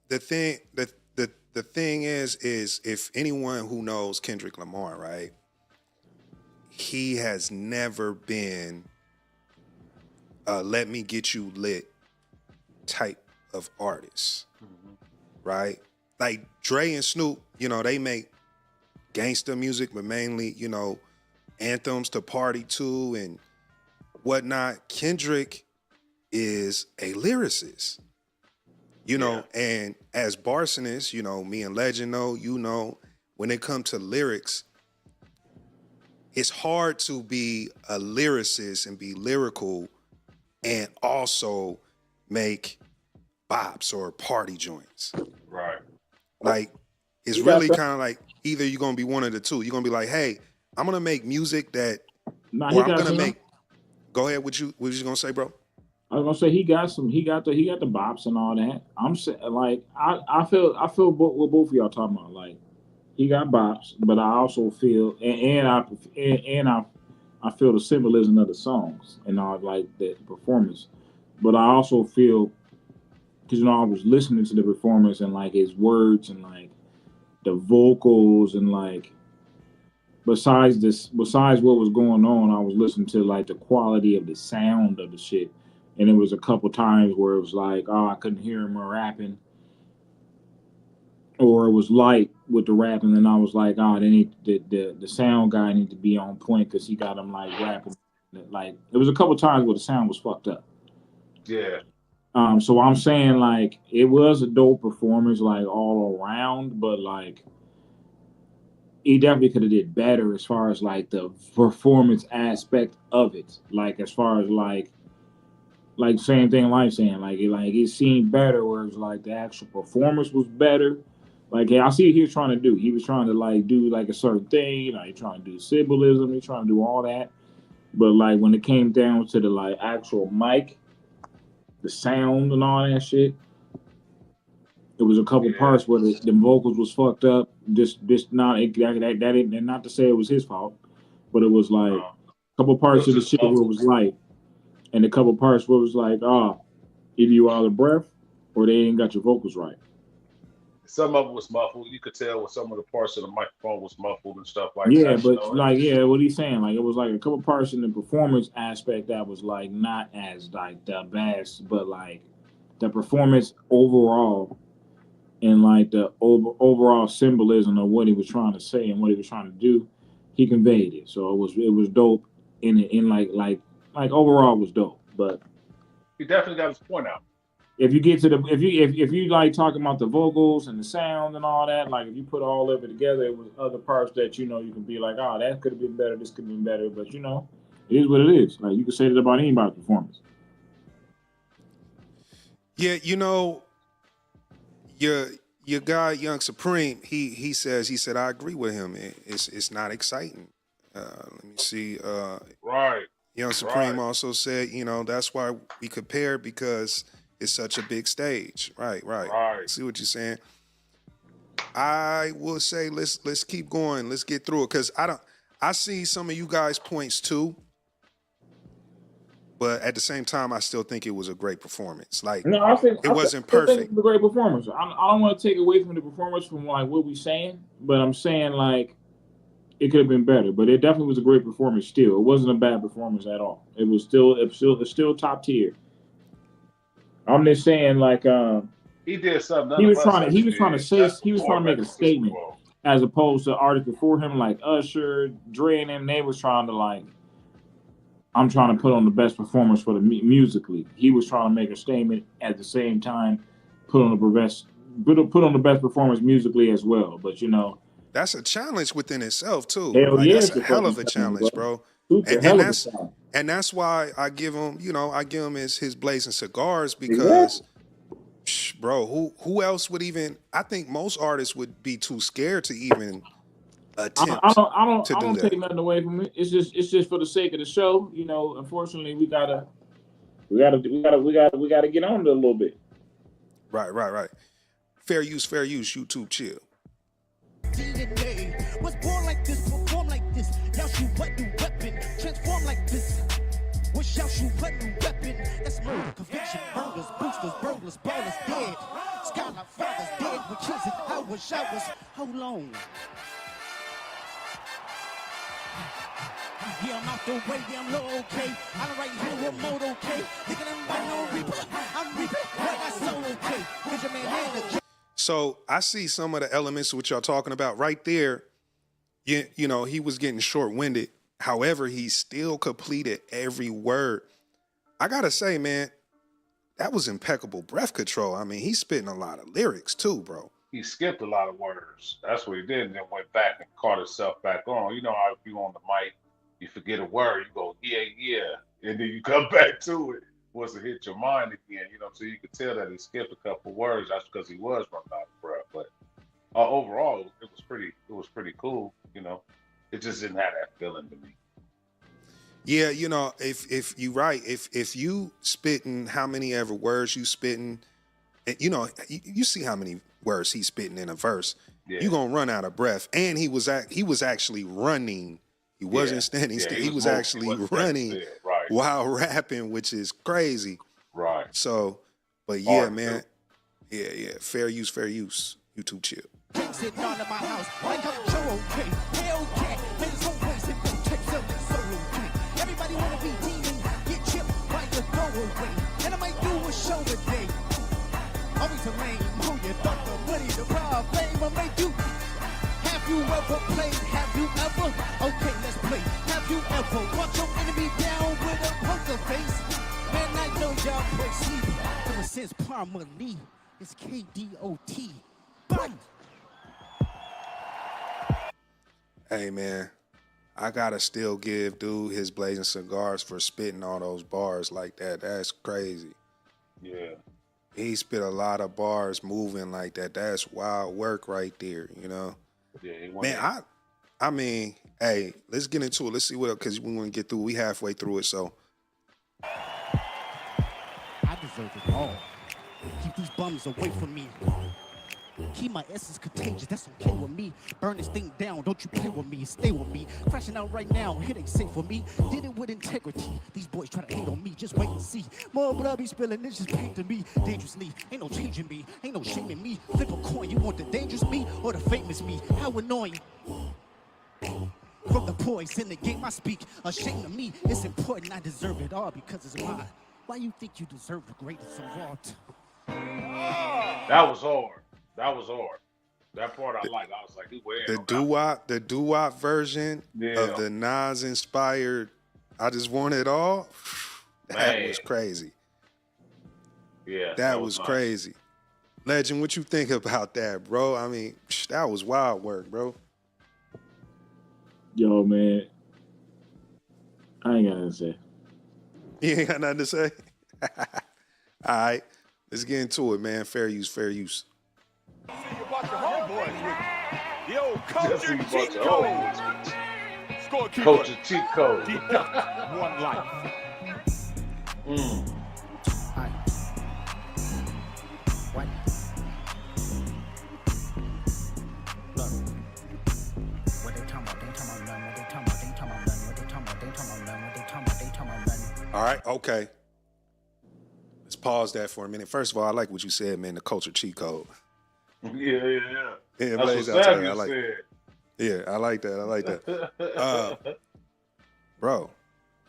the thing is if anyone who knows Kendrick Lamar, right, he has never been a let me get you lit type of artist, right? Like Dre and Snoop, you know, they make gangster music, but mainly, you know, anthems to party to and whatnot. Kendrick is a lyricist. You know, and as Barsonists, you know, me and Legend know, you know, when it comes to lyrics, it's hard to be a lyricist and be lyrical and also make bops or party joints. Right. Like, it's really kind of like either you're going to be one of the two. You're going to be like, hey, I'm going to make music that, or I'm going to make, go ahead, what you going to say, bro? I was gonna say he got the bops and all that. I'm saying like I feel what both of y'all talking about. Like he got bops, but I also feel and I feel the symbolism of the songs and all like the performance. But I also feel because you know I was listening to the performance and like his words and like the vocals and like besides what was going on, I was listening to like the quality of the sound of the shit. And it was a couple times where it was like, oh, I couldn't hear him rapping. Or it was light with the rapping, and I was like, oh, they need the sound guy need to be on point because he got him like rapping. Like it was a couple times where the sound was fucked up. Yeah. So I'm saying like it was a dope performance like all around, but like he definitely could have did better as far as like the performance aspect of it. Like as far as like same thing like saying like it seemed better where it's like the actual performance was better. Like I see what he was trying to do. He was trying to like do like a certain thing, like he trying to do symbolism, he trying to do all that. But like when it came down to the like actual mic, the sound and all that shit, it was a couple parts where the vocals was fucked up. Just not that not to say it was his fault, but it was like a couple parts of the shit where it was light. And a couple parts where it was like, either you out of breath or they ain't got your vocals right. Some of it was muffled. You could tell with some of the parts of the microphone was muffled and stuff like that. Yeah, but like, what he's saying, like it was like a couple parts in the performance aspect that was like not as like the best, but like the performance overall and like the overall symbolism of what he was trying to say and what he was trying to do, he conveyed it. So it was dope in like overall was dope, but he definitely got his point out. If you get to the if you like talking about the vocals and the sound and all that, like if you put all of it together, it was other parts that you know you can be like, oh, that could have been better, this could have been better, but you know, it is what it is. Like you can say that about anybody's performance. Yeah, you know, your guy Young Supreme, he said I agree with him. It's not exciting. Let me see. Right. Young Supreme also said, you know, that's why we compare because it's such a big stage. Right. See what you're saying? I will say let's keep going. Let's get through it because I see some of you guys' points too, but at the same time, I still think it was a great performance. Like no, I think it wasn't perfect. It was a great performance. I don't want to take away from the performance from like what we saying, but I'm saying like. It could have been better, but it definitely was a great performance. Still, it wasn't a bad performance at all. It's still top tier. I'm just saying, like he did something. He was trying to make a statement, as opposed to artists before him, like Usher, Dre, and them. They was trying to like, I'm trying to put on the best performance for the musically. He was trying to make a statement at the same time, put on the best performance musically as well. But you know. That's a challenge within itself too. Hell yeah, that's a hell of a challenge, bro. And that's why I give him, his blazing cigars because, bro, who else would even? I think most artists would be too scared to even attempt. I don't take nothing away from it. It's just for the sake of the show. You know, unfortunately, we gotta get on it a little bit. Right. Fair use. YouTube chill. DNA was born like this, perform like this. Y'all shoot what new weapon? Transform like this. Wish y'all shoot what new weapon? That's murder, conviction, murders, boosters, burglars, ballers dead. Skyline fathers dead with kids and hours. Hold on. Yeah, I'm out the way, yeah, I'm low, okay. I'm right here with mode, okay. Thinking I'm by no reaper. I'm reaping what I sow, okay. Get your man in. So I see some of the elements of what y'all talking about right there. You know, he was getting short-winded. However, he still completed every word. I gotta say, man, that was impeccable breath control. I mean, he's spitting a lot of lyrics too, bro. He skipped a lot of words. That's what he did, and then went back and caught himself back on. You know how if you on the mic, you forget a word, you go, yeah, and then you come back to it once it hit your mind again, you know, so you could tell that he skipped a couple words. That's because he was running out of breath. But overall, it was pretty cool, you know. It just didn't have that feeling to me. Yeah, you know, if you right, if you spitting how many ever words you spitting, you know, you see how many words he's spitting in a verse, you're gonna run out of breath. And he was actually running. He wasn't standing still. He was actually running while rapping, which is crazy. Right. So, but yeah, man. Yeah. Fair use. YouTube chill. Sitting on in my house, like I'm Joe, okay. Hellcat, made his own place and don't check something so okay. Everybody wanna be demon, get chipped by the throwaway. And I might do a show today. Always a lame, who you thought the money, the proud fame will make you. Have you ever played? Have you ever? Okay, let's play. Have you ever walked your enemy down with a poker face? Man, I know y'all play sleep. Ever since Parma Lee, it's KDOT. Bang! Hey, man, I gotta still give dude his Blazing Cigars for spitting all those bars like that. That's crazy. Yeah. He spit a lot of bars moving like that. That's wild work right there, you know? Yeah, man, I mean, hey, let's get into it. Let's see what, because we want to get through. We halfway through it, so. I deserve it all. Keep these bums away from me. Keep my essence contagious, that's okay with me. Burn this thing down, don't you play with me. Stay with me, crashing out right now, it ain't safe for me. Did it with integrity, these boys try to hate on me. Just wait and see, more blood be spilling, it's just pain to me. Dangerously, ain't no changing me, ain't no shaming me. Flip a coin, you want the dangerous me or the famous me? How annoying. From the boys in the game I speak, ashamed of me. It's important, I deserve it all because it's mine. Why you think you deserve the greatest of all time? That was hard. That part I like. I was like, he wearing The doo-wop version of the Nas inspired I Just Want It All. That was crazy. Yeah. That was nice. Crazy. Legend, what you think about that, bro? I mean, that was wild work, bro. Yo, man. I ain't got nothing to say. You ain't got nothing to say? All right. Let's get into it, man. Fair use. See you about your homeboys with you. The old culture cheat code. Scorekeeper. Culture cheat code. One life. What? Look. What they talking about? They talking about nothing. What they talking about? They talking about nothing. What they talking about? They talking about nothing. What they talking about? They talking about nothing. All right, okay. Let's pause that for a minute. First of all, I like what you said, man, the culture cheat code. Yeah. Yeah, That's what Samuel like said. Yeah, I like that. Bro,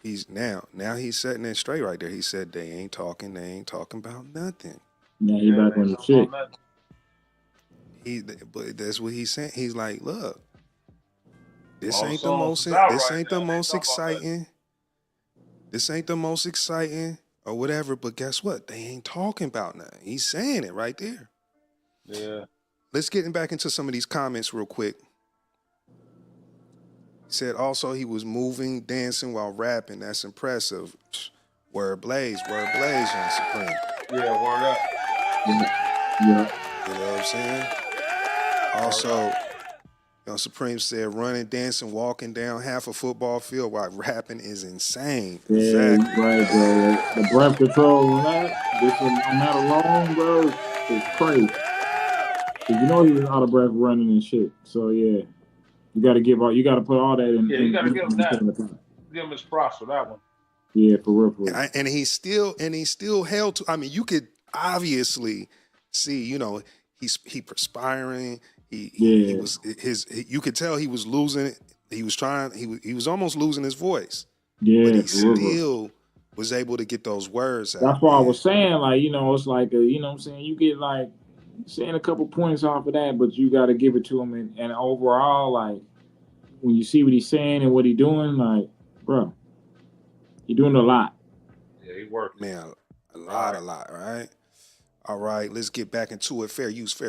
he's now he's setting it straight right there. He said they ain't talking about nothing. Now he back on the shit. But that's what he's saying. He's like, look, this ain't the most exciting. This ain't the most exciting or whatever, but guess what? They ain't talking about nothing. He's saying it right there. Yeah. Let's get back into some of these comments real quick. He said also he was moving, dancing while rapping. That's impressive. Word blaze, Young Supreme. Yeah, word up. Yeah. You know what I'm saying? Also, Young Supreme said running, dancing, walking down half a football field while rapping is insane. Yeah, exactly. Right, bro. The breath control, I'm not alone, bro. It's crazy. You know he was out of breath running and shit. So yeah, You got to put all that in. Yeah, you got to give him that. Give him his props for that one. Yeah, for real, for real. And he still held to. I mean, you could obviously see, you know, he perspiring. He was you could tell he was losing it. He was almost losing his voice. Yeah, but he still was able to get those words out. That's why I was saying, like, you know, it's like, you know what I'm saying? You get, like, saying a couple points off of that, but you got to give it to him. And overall, like, when you see what he's saying and what he's doing, like, bro, you're doing a lot. Yeah, he worked. Man, a lot, right? All right, let's get back into it. Fair use,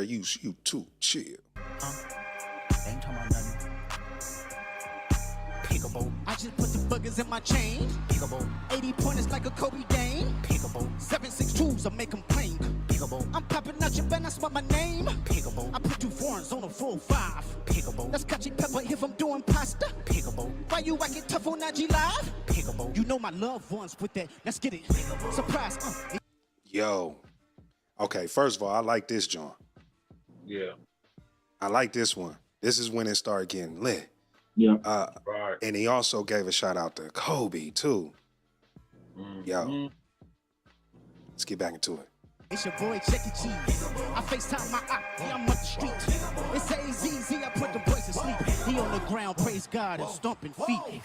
you too. Chill. Ain't talking about nothing. Pickable. I just put the buggers in my chain. Pickable. 80 pointers like a Kobe Dane. Pickable. 7.62s, I make them plain. Pickable. I'm popping out your band, that's what my name. Pickable. I put 2 foreigns on a 4-5. Pickable. That's Scotchy Pepper if I'm doing pasta. Pickable. Why you acting tough on IG Live? Pickable. You know my loved ones with that. Let's get it. Pickable. Surprise. Yo. Okay, first of all, I like this, John. Yeah. I like this one. This is when it started getting lit. Yeah. Right. And he also gave a shout out to Kobe, too. Yo. Let's get back into it. It's your boy, Check E. Cheese. I FaceTime my eye, yeah, I'm up the street. It's AZZ, I put the boys to sleep. He on the ground, praise God, and stomping feet.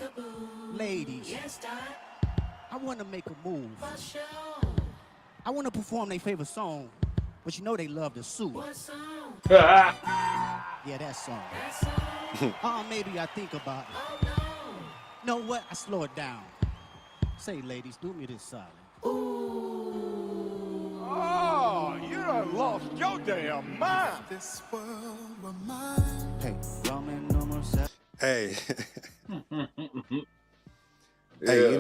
Ladies, I want to make a move. I want to perform their favorite song, but you know they love to sue. What song? Yeah, that song. Maybe I think about it. Oh, no. Know what? I slow it down. Say, ladies, do me this solid. Ooh. Oh, you done lost your damn mind. This world of mine. Hey, Roman number 7. Hey. Yeah. Hey,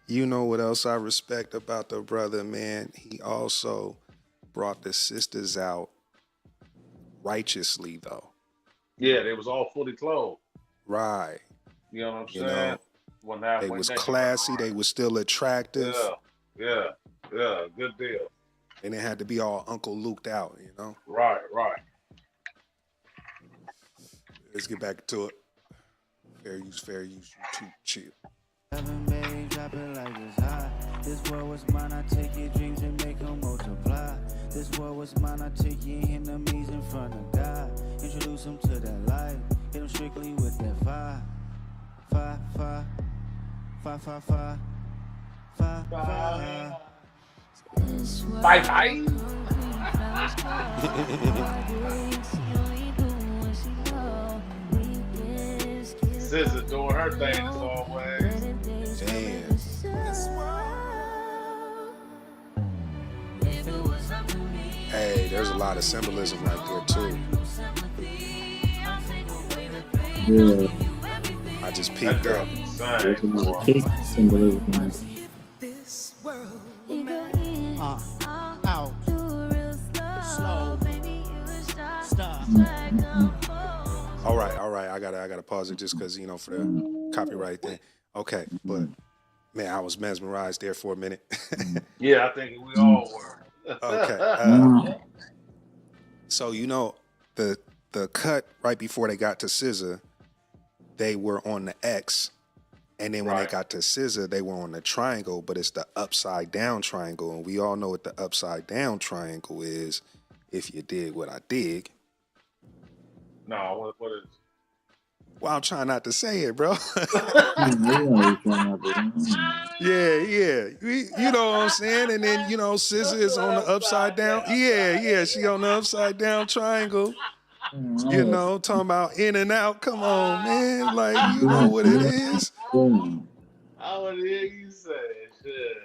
you know what else I respect about the brother, man? He also brought the sisters out righteously, though. Yeah, they was all fully clothed. Right. You know what I'm saying? They was classy. They was still attractive. Yeah. Good deal. And it had to be all Uncle Luked out, you know? Right. Let's get back to it. Fair use, you too. Chill. Drop it like it's hot. This world was mine, I take your dreams and make them multiply. This world was mine, I take your enemies in front of God. Introduce them to that life, hit them strictly with that fire. Bye. SZA doing her thing as always. Damn. Hey, there's a lot of symbolism right there too. Yeah. I just peeked up. There's a lot of cake symbolism. Out. Slow. Stop. All right. I gotta pause it just because, for the copyright thing. Okay, but man, I was mesmerized there for a minute. Yeah, I think we all were. Okay. So the cut right before they got to SZA, they were on the X, and then when they got to SZA, they were on the triangle, but it's the upside down triangle, and we all know what the upside down triangle is. If you dig what I dig. No, what is? Well, I'm trying not to say it, bro. Yeah. You know what I'm saying? And then, SZA is on the upside down. Yeah, she on the upside down triangle. Talking about in and out. Come on, man. Like, you know what it is. I want to hear you say shit.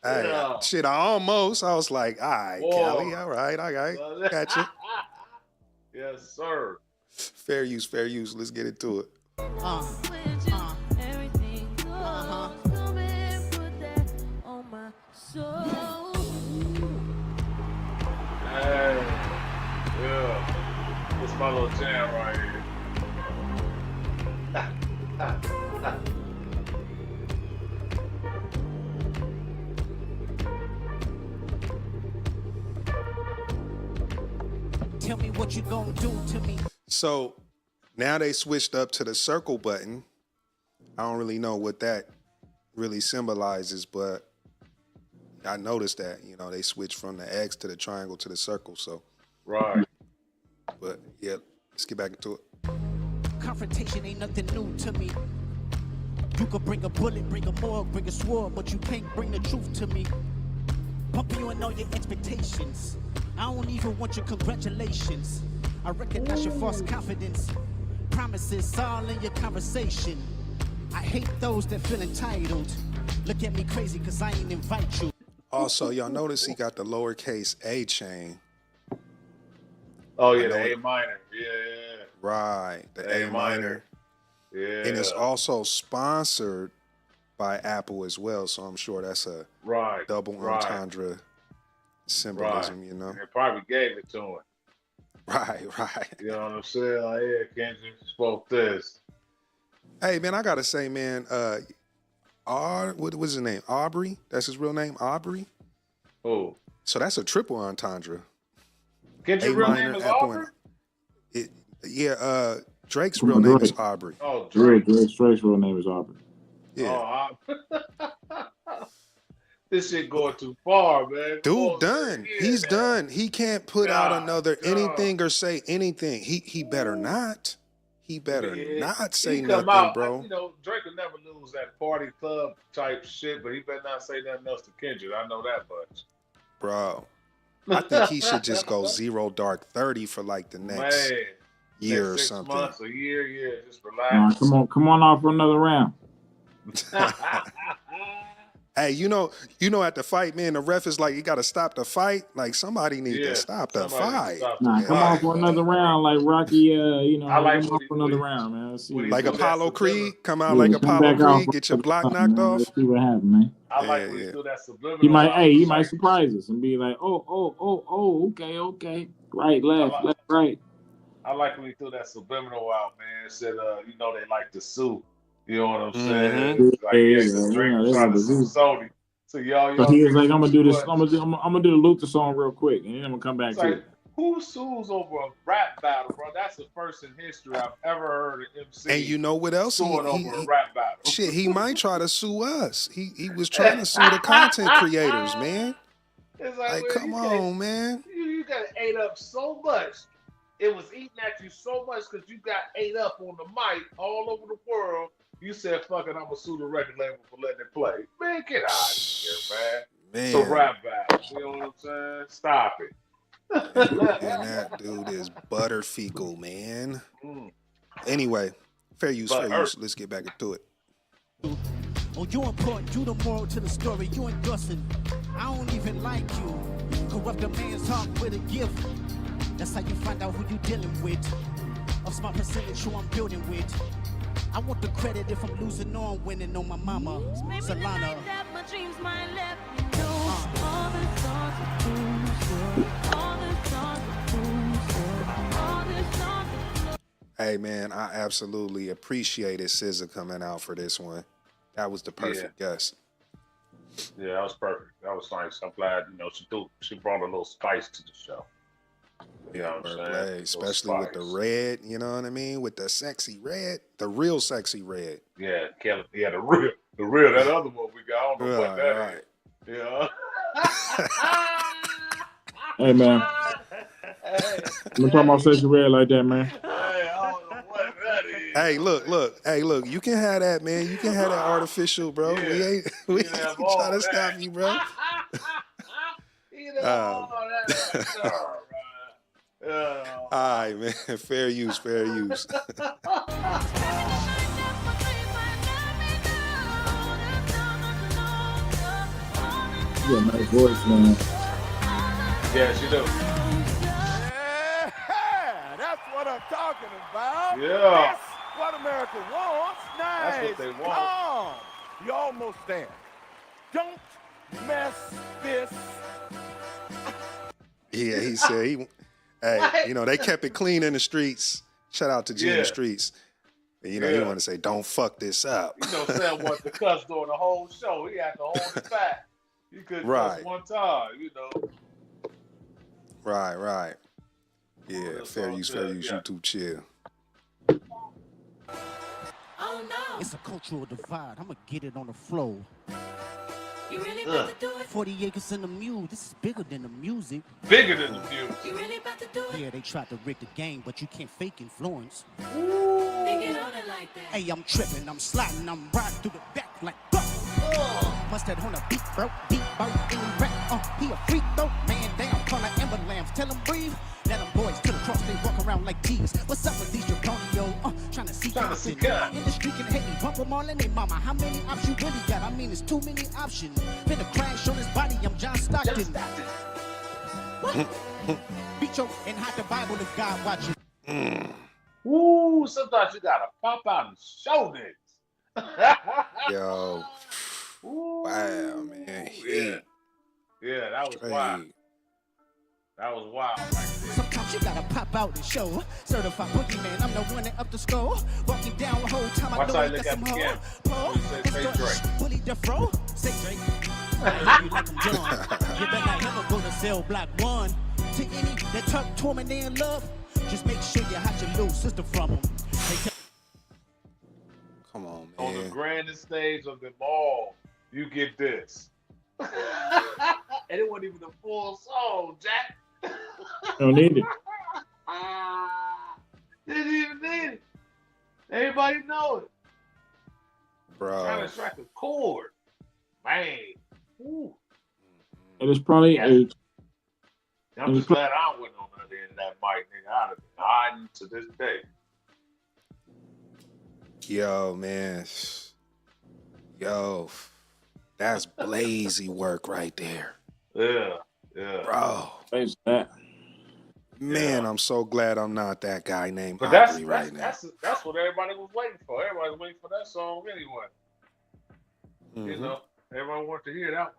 Hey, shit, I was like, all right, Kelly, all right, got you. Yes, sir. Fair use. Let's get into it. Hey, yeah. This is my little jam right here. Tell me what you gonna do to me. So now they switched up to the circle button. I don't really know what that really symbolizes, but I noticed that, they switched from the X to the triangle to the circle. So, right. But yeah, let's get back into it. Confrontation ain't nothing new to me. You could bring a bullet, bring a morgue, bring a sword, but you can't bring the truth to me. Pumping you and all your expectations. I don't even want your congratulations. I recognize your false confidence. Promises all in your conversation. I hate those that feel entitled. Look at me crazy cause I ain't invite you. Also, y'all notice he got the lowercase a chain. Oh yeah, the A minor. Yeah. Right, the A minor. Yeah. And it's also sponsored by Apple as well, so I'm sure that's a double entendre symbolism, They probably gave it to him. Right. You know what I'm saying? Like, yeah, Kendrick spoke this. Hey, man, I gotta say, man, what was his name? Aubrey? That's his real name, Aubrey? Oh. So that's a triple entendre. Kendrick's real name is Aubrey? Drake's real name is Aubrey. Oh, Drake. Drake's real name is Aubrey. Yeah. This shit going too far, man. Dude, done. He's done. He can't put out another anything or say anything. He better not. He better not say nothing, bro. Drake will never lose that party club type shit, but he better not say nothing else to Kendrick. I know that much. Bro, I think he should just go 0 dark 30 for like the next year or something. 6 months, a year, yeah. Just relax. Come on off for another round. Hey, at the fight, man, the ref is like, you got to stop the fight. Like, somebody needs to stop the fight. Come on for another round, like Rocky. I like come on for another round, man. Like Apollo Creed, come out like Apollo Creed, get your block knocked off. Let's see what happens, man. I like when you do that subliminal. He might surprise us and be like, okay, right, left, right. I like when he threw that subliminal out, man. It said, they like to sue. You know what I'm saying? Drake trying to sue Sony. So y'all. So he was like, I'm gonna do this. I'm gonna do the Luther song real quick, and then I'm gonna come back to it. Who sues over a rap battle, bro? That's the first in history I've ever heard an MC. And you know what else? Suing over a rap battle. Shit, he might try to sue us. He was trying to sue the content creators, man. It's like come on, man. You got ate up so much. It was eating at you so much because you got ate up on the mic all over the world. You said, fuck it, I'm going to sue the record label for letting it play. Man, get out of here, man. It's a rap battle. You know what I'm saying? Stop it. And that dude is butter fecal, man. Anyway, fair use. Let's get back into it. Oh, you important, you the moral to the story, you endorsing. I don't even like you. Corrupt a man's heart with a gift. That's how you find out who you dealing with. A smart percentage who I'm building with. I want the credit if I'm losing or I'm winning on my mama, Solana. Hey, man, I absolutely appreciated SZA coming out for this one. That was the perfect guess. Yeah, that was perfect. That was nice. I'm glad, she brought a little spice to the show. You know what I'm saying? Especially with the red, you know what I mean? With the sexy red, the real sexy red. Yeah, Kelly. Yeah, the real, that other one we got. I don't know what that is. Yeah. Hey, man. I'm talking about sexy red like that, man. Hey, I don't know what that is. Hey, look. You can have that, man. You can have that artificial, bro. Yeah. We ain't trying to stop you, bro. All right, man. Fair use. Yeah, nice voice, man. Yeah, she do. Yeah, that's what I'm talking about. Yeah. That's what America wants. Nice. That's what they want. Calm. You're almost there. Don't mess this. Yeah, he said they kept it clean in the streets. Shout out to G in the streets. And, he want to say, don't fuck this up. Sam wanted to cuss during the whole show. He had to hold it back. He couldn't cuss one time, Right. Yeah, fair use, YouTube chill. Oh no. It's a cultural divide. I'ma get it on the flow. You really about to do it? 40 acres in the mule. This is bigger than the music. Bigger than the music. You really about to do it? Yeah, they tried to rig the game, but you can't fake influence. They get on it like that. Hey, I'm tripping, I'm sliding, I'm riding through the back like must have on a beat, bro, deep boat, any rap, he a freak though, man down, call like Amber Lambs, tell him breathe, let them boys to the cross, they walk around like G's, what's up with these Draconio, trying to see God, in the street can hate me, bump them all in they mama, how many options you really got, I mean it's too many options, finna crash on his body, I'm John Stockton. What? Beat your and hide the Bible if God watching. Ooh, sometimes you gotta pop out and show niggas. Yo. Ooh, Wow, man. Yeah, that was wild. That was wild right there. Sometimes you gotta pop out and show. Certified boogeyman, I'm the one that up the score. Walking down the whole time I know I got some hoe. Bully the fro. Say Drake. You like I'm John. You better not ever go to cell block 1. To any that talk to him and they in love, just make sure you hide your little sister from them. Come on, man. On the grandest stage of them all, you get this. And it wasn't even a full song, Jack. Don't need it. Didn't even need it. Everybody know it. Bro. Trying to strike a chord. Man. Ooh. It is probably a. I'm just glad I wasn't on the other end of that mic, nigga. I'd have been hiding to this day. Yo, man. Yo. That's blazy work right there. Yeah. Bro. Face that. Man, I'm so glad I'm not that guy named But Aubrey right now. That's what everybody was waiting for. Everybody was waiting for that song anyway. You know, everyone wanted to hear that one.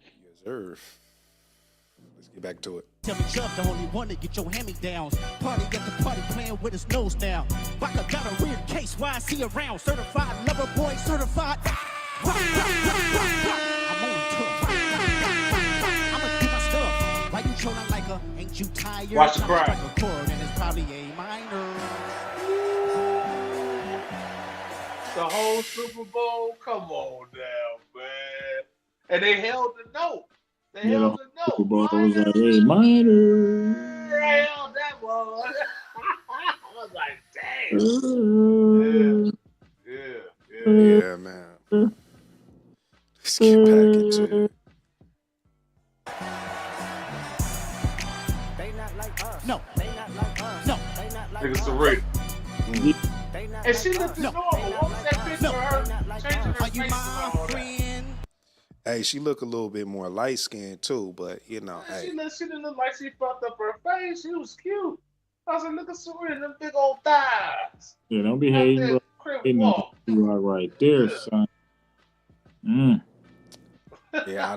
Yes, sir. Let's get back to it. Tell me Chubb the only one to get your hand-me-downs. Party at the party playing with his nose now. Baka got a weird case, why is he around? Certified lover boy, certified. I'm on tour. I'ma do my stuff. Why you trolling like a, ain't you tired? Watch the crowd. Strike a chord and it's probably A minor. The whole Super Bowl, come on now, man. And they held the note. They held the note. Super Bowl was like, hey, minor. They held that one. I was like, damn. Yeah, man. Let's get back into it. They not like us. No. They not like us. No. They not like Nigga us. surreal. They not And she like looked us. normal. What was that picture of her changing her Are you face and my all that? friend? Hey, she look a little bit more light skinned too, but you know, hey. She didn't look like she fucked up her face. She was cute. I was like, look at Serena, them big old thighs. Yeah, don't behave. That Bro. crib You know, walk. you are right there, son. Yeah,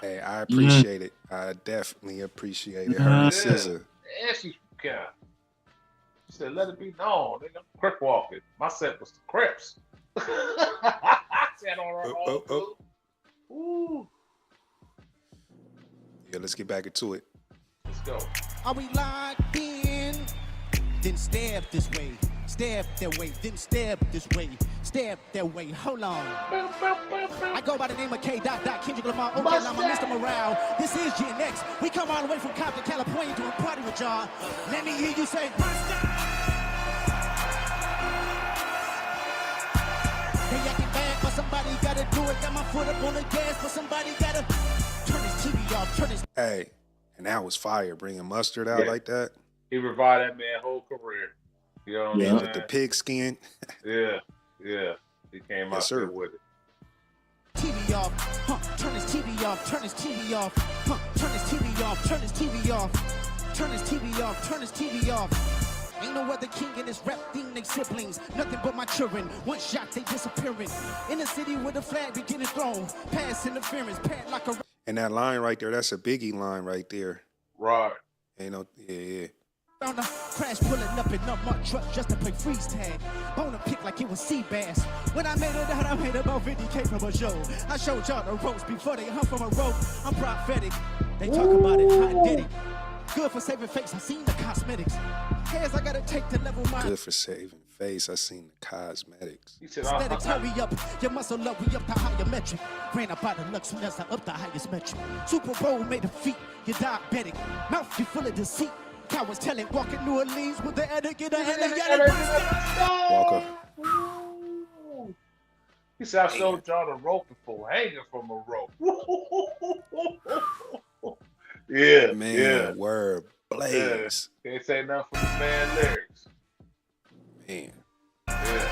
I appreciate it. I definitely appreciate it. Her and SZA. And she's kind. She said, let it be known. Nigga, I'm crip walking. My set was the Crips. I said on her own. Ooh. Yeah, let's get back into it. Let's go. Are we locked in? Then stab this way. Stab that way. Then stab this way. Stab that way. Hold on. I go by the name of K. Kendrick Lamar. Okay, I'm Mr. Morale. This is Gen X. We come all the way from Compton, California to a party with y'all. Let me hear you say, they acting bad, but somebody gotta do it. Got my foot up on the gas, but somebody gotta turn his TV off. Turn his. Hey, and that was fire, bringing Mustard out like that. He revived that man's whole career. You know what I'm Yeah, saying? with the pig skin. Yeah. He came out there with it. TV off, turn his TV off, turn his TV off, turn his TV off, turn his TV off, turn his TV off, turn his TV off. Ain't no other king in this rap thing, they siblings, nothing but my children. One shot, they disappearing. In the city with the flag beginning thrown, pass interference, pat like a. And that line right there, that's a Biggie line right there. Right. Ain't no, yeah. On the crash pulling up in up my truck just to play freeze tag. Bone a pick like it was sea bass. When I made it out, I made about 50K from a show. I showed y'all the ropes before they hung from a rope. I'm prophetic. They talk about it, I did it. Good for saving face, I seen the cosmetics. Hairs, I gotta take to level mine. Good for saving face. I seen the cosmetics. He said, Aesthetics, hurry up. Your muscle up, we up the higher metric. Ran up out of luck soon as I up the highest metric. Super Bowl made a feat, you're diabetic. Mouth, you full of deceit. Cowards tell it, walking New Orleans with the etiquette and the Walker. He said, I showed y'all the rope before, hanging from a rope. Yeah, Man, yeah. word blaze. Yeah. Can't say nothing from the man lyrics. Man. Yeah.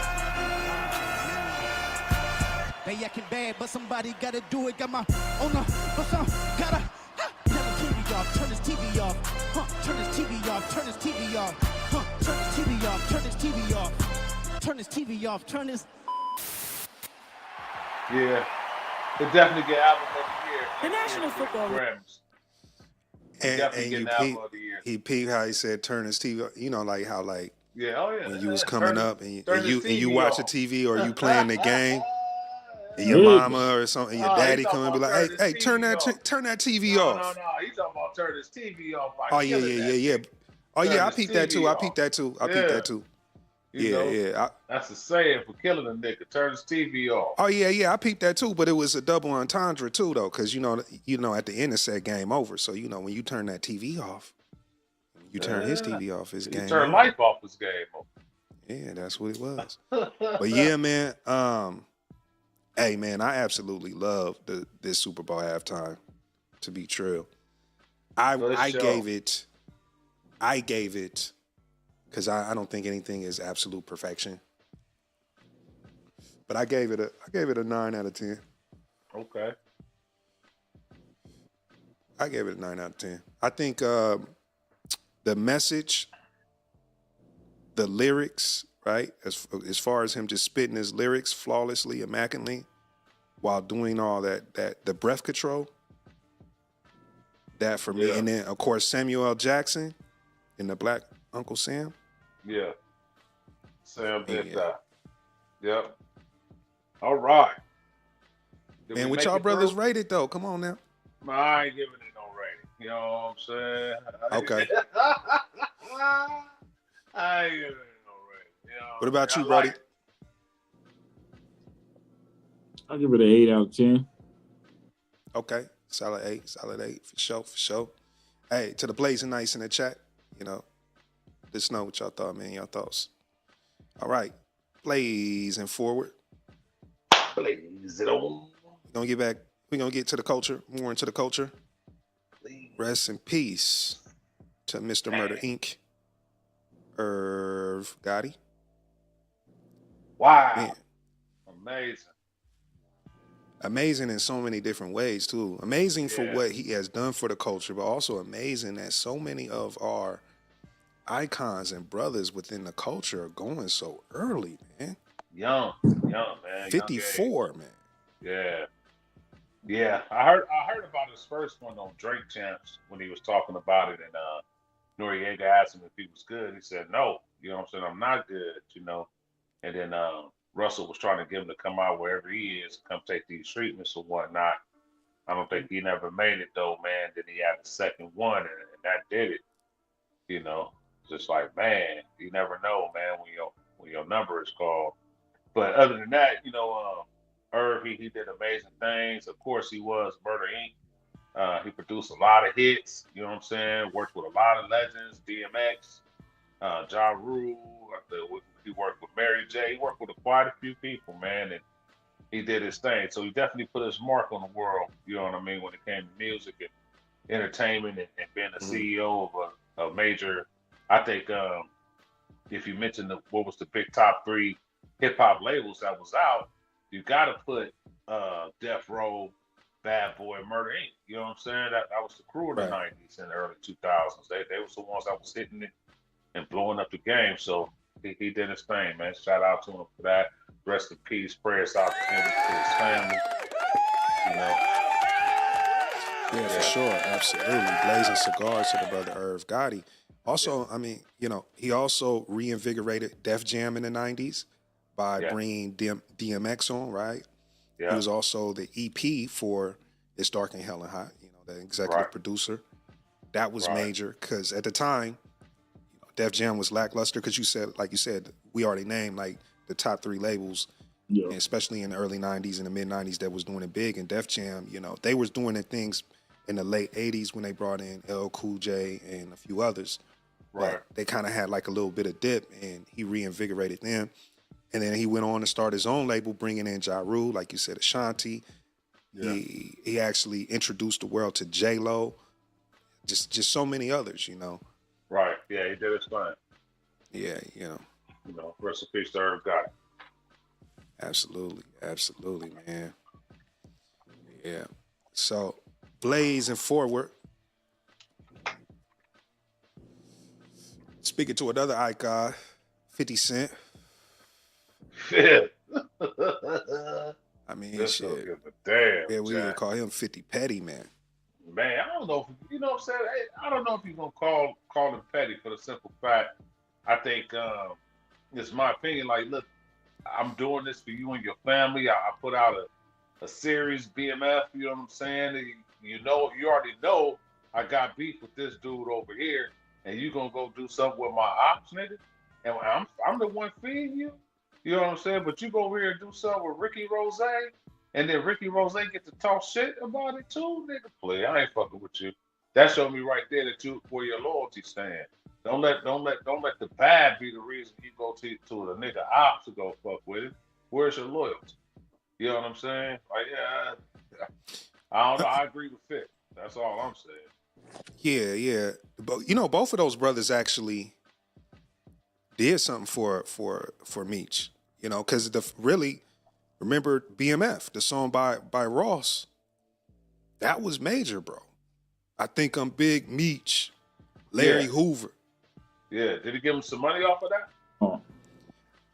They acting bad, but somebody gotta do it. Got my own, but some gotta tell the TV off, turn his TV off, turn his TV off, turn his TV off, turn his TV off, turn his TV off, turn his TV off, turn his. Yeah, it definitely get album of the year. The National Football League. And he peeped how he said turn his TV. You know, like how like when you was coming up and you watch the TV or you playing the game, and your mama or something, your daddy come and be like, hey, turn that TV off. No, he's talking about turn his TV off. Oh yeah. Oh yeah, I peeped that too. I peeped that too. That's the saying for killing a nigga. Turn his TV off. Oh yeah, I peeped that too. But it was a double entendre too, though, because you know, at the end it said game over. So you know, when you turn that TV off, you turn his TV off. His game. Turn life off. His game over. Yeah, that's what it was. But yeah, man. Hey man, I absolutely love this Super Bowl halftime. To be true, I gave it. Because I don't think anything is absolute perfection, but I gave it a 9 out of 10. Okay. I gave it a 9 out of 10. I think the message, the lyrics, right? As far as him just spitting his lyrics flawlessly, immaculately, while doing all that the breath control. That for me, and then of course Samuel L. Jackson in the Black Uncle Sam. Yeah. Sam did that. Yep. All right. Man, what y'all brothers rated though? Come on now. I ain't giving it no rating. You know what I'm saying? Okay. I ain't giving it no rating. You know, what about you, Brody? I'll give it an 8 out of 10. Okay. Solid 8. For sure. Hey, to the Blazing Nights in the chat, you know. Let us know what y'all thought, man. Y'all thoughts. All right. Blazing forward. Blaze it on. We're gonna get to the culture, more into the culture. Please. Rest in peace to Mr. Murder Inc. IRV Gotti. Wow. Man. Amazing in so many different ways too. Amazing for what he has done for the culture, but also amazing that so many of our icons and brothers within the culture are going so early, man. Young, man. 54, man. Yeah. I heard about his first one on Drake Champs when he was talking about it, and Noriega asked him if he was good. He said no. You know what I'm saying? I'm not good, you know. And then Russell was trying to get him to come out wherever he is, come take these treatments or whatnot. I don't think he never made it though, man. Then he had the second one, and that did it. You know. Just like, man, you never know, man, when your number is called. But other than that, you know, IRV, he did amazing things. Of course, he was Murder Inc. He produced a lot of hits, you know what I'm saying? Worked with a lot of legends, DMX, Ja Rule. He worked with Mary J. He worked with quite a few people, man, and he did his thing. So he definitely put his mark on the world, you know what I mean, when it came to music and entertainment and being a CEO of a major. I think if you mentioned what was the big top 3 hip hop labels that was out, you got to put Death Row, Bad Boy, Murder Inc. You know what I'm saying? That was the crew in the 90s and the early 2000s. They was the ones that was hitting it and blowing up the game. So he did his thing, man. Shout out to him for that. Rest in peace. Prayers out to him, to his family. You know. Yeah, for sure. Absolutely. Blazing cigars to the brother IRV Gotti. Also, I mean, you know, he also reinvigorated Def Jam in the 90s by bringing DMX on, right? Yeah. He was also the EP for It's Dark and Hell and Hot, you know, the executive producer. that was major because at the time, Def Jam was lackluster because like you said, we already named like the top 3 labels, and especially in the early 90s and the mid 90s that was doing it big. And Def Jam, they was doing the things in the late 80s when they brought in LL Cool J and a few others. Right. But they kind of had like a little bit of dip, and he reinvigorated them. And then he went on to start his own label, bringing in Ja Rule, like you said, Ashanti. Yeah. He actually introduced the world to J-Lo. Just so many others, Right. Yeah, he did his thing. Yeah, Rest in peace to IRV Gotti. Absolutely, man. Yeah. So, blazing forward. Speaking to another icon, 50 Cent. Yeah. I mean, this shit. Give a damn. Yeah, we would call him 50 Petty, man. Man, I don't know if you know what I'm saying. I don't know if you're gonna call him petty for the simple fact. I think it's my opinion. Like, look, I'm doing this for you and your family. I put out a series, BMF. You know what I'm saying? You already know I got beef with this dude over here, and you gonna go do something with my ops, nigga. And I'm the one feeding you. You know what I'm saying? But you go over here and do something with Ricky Rose, and then Ricky Rose get to talk shit about it too, nigga. Play, I ain't fucking with you. That showed me right there that where your loyalty stand. Don't let the bad be the reason you go to the nigga ops to go fuck with it. Where's your loyalty? You know what I'm saying? Like, yeah, I don't know. I agree with Fit. That's all I'm saying. Yeah. But both of those brothers actually did something for Meech. Because remember BMF, the song by Ross, that was major, bro. I think I'm Big Meech, Larry Hoover. Yeah, did he give him some money off of that?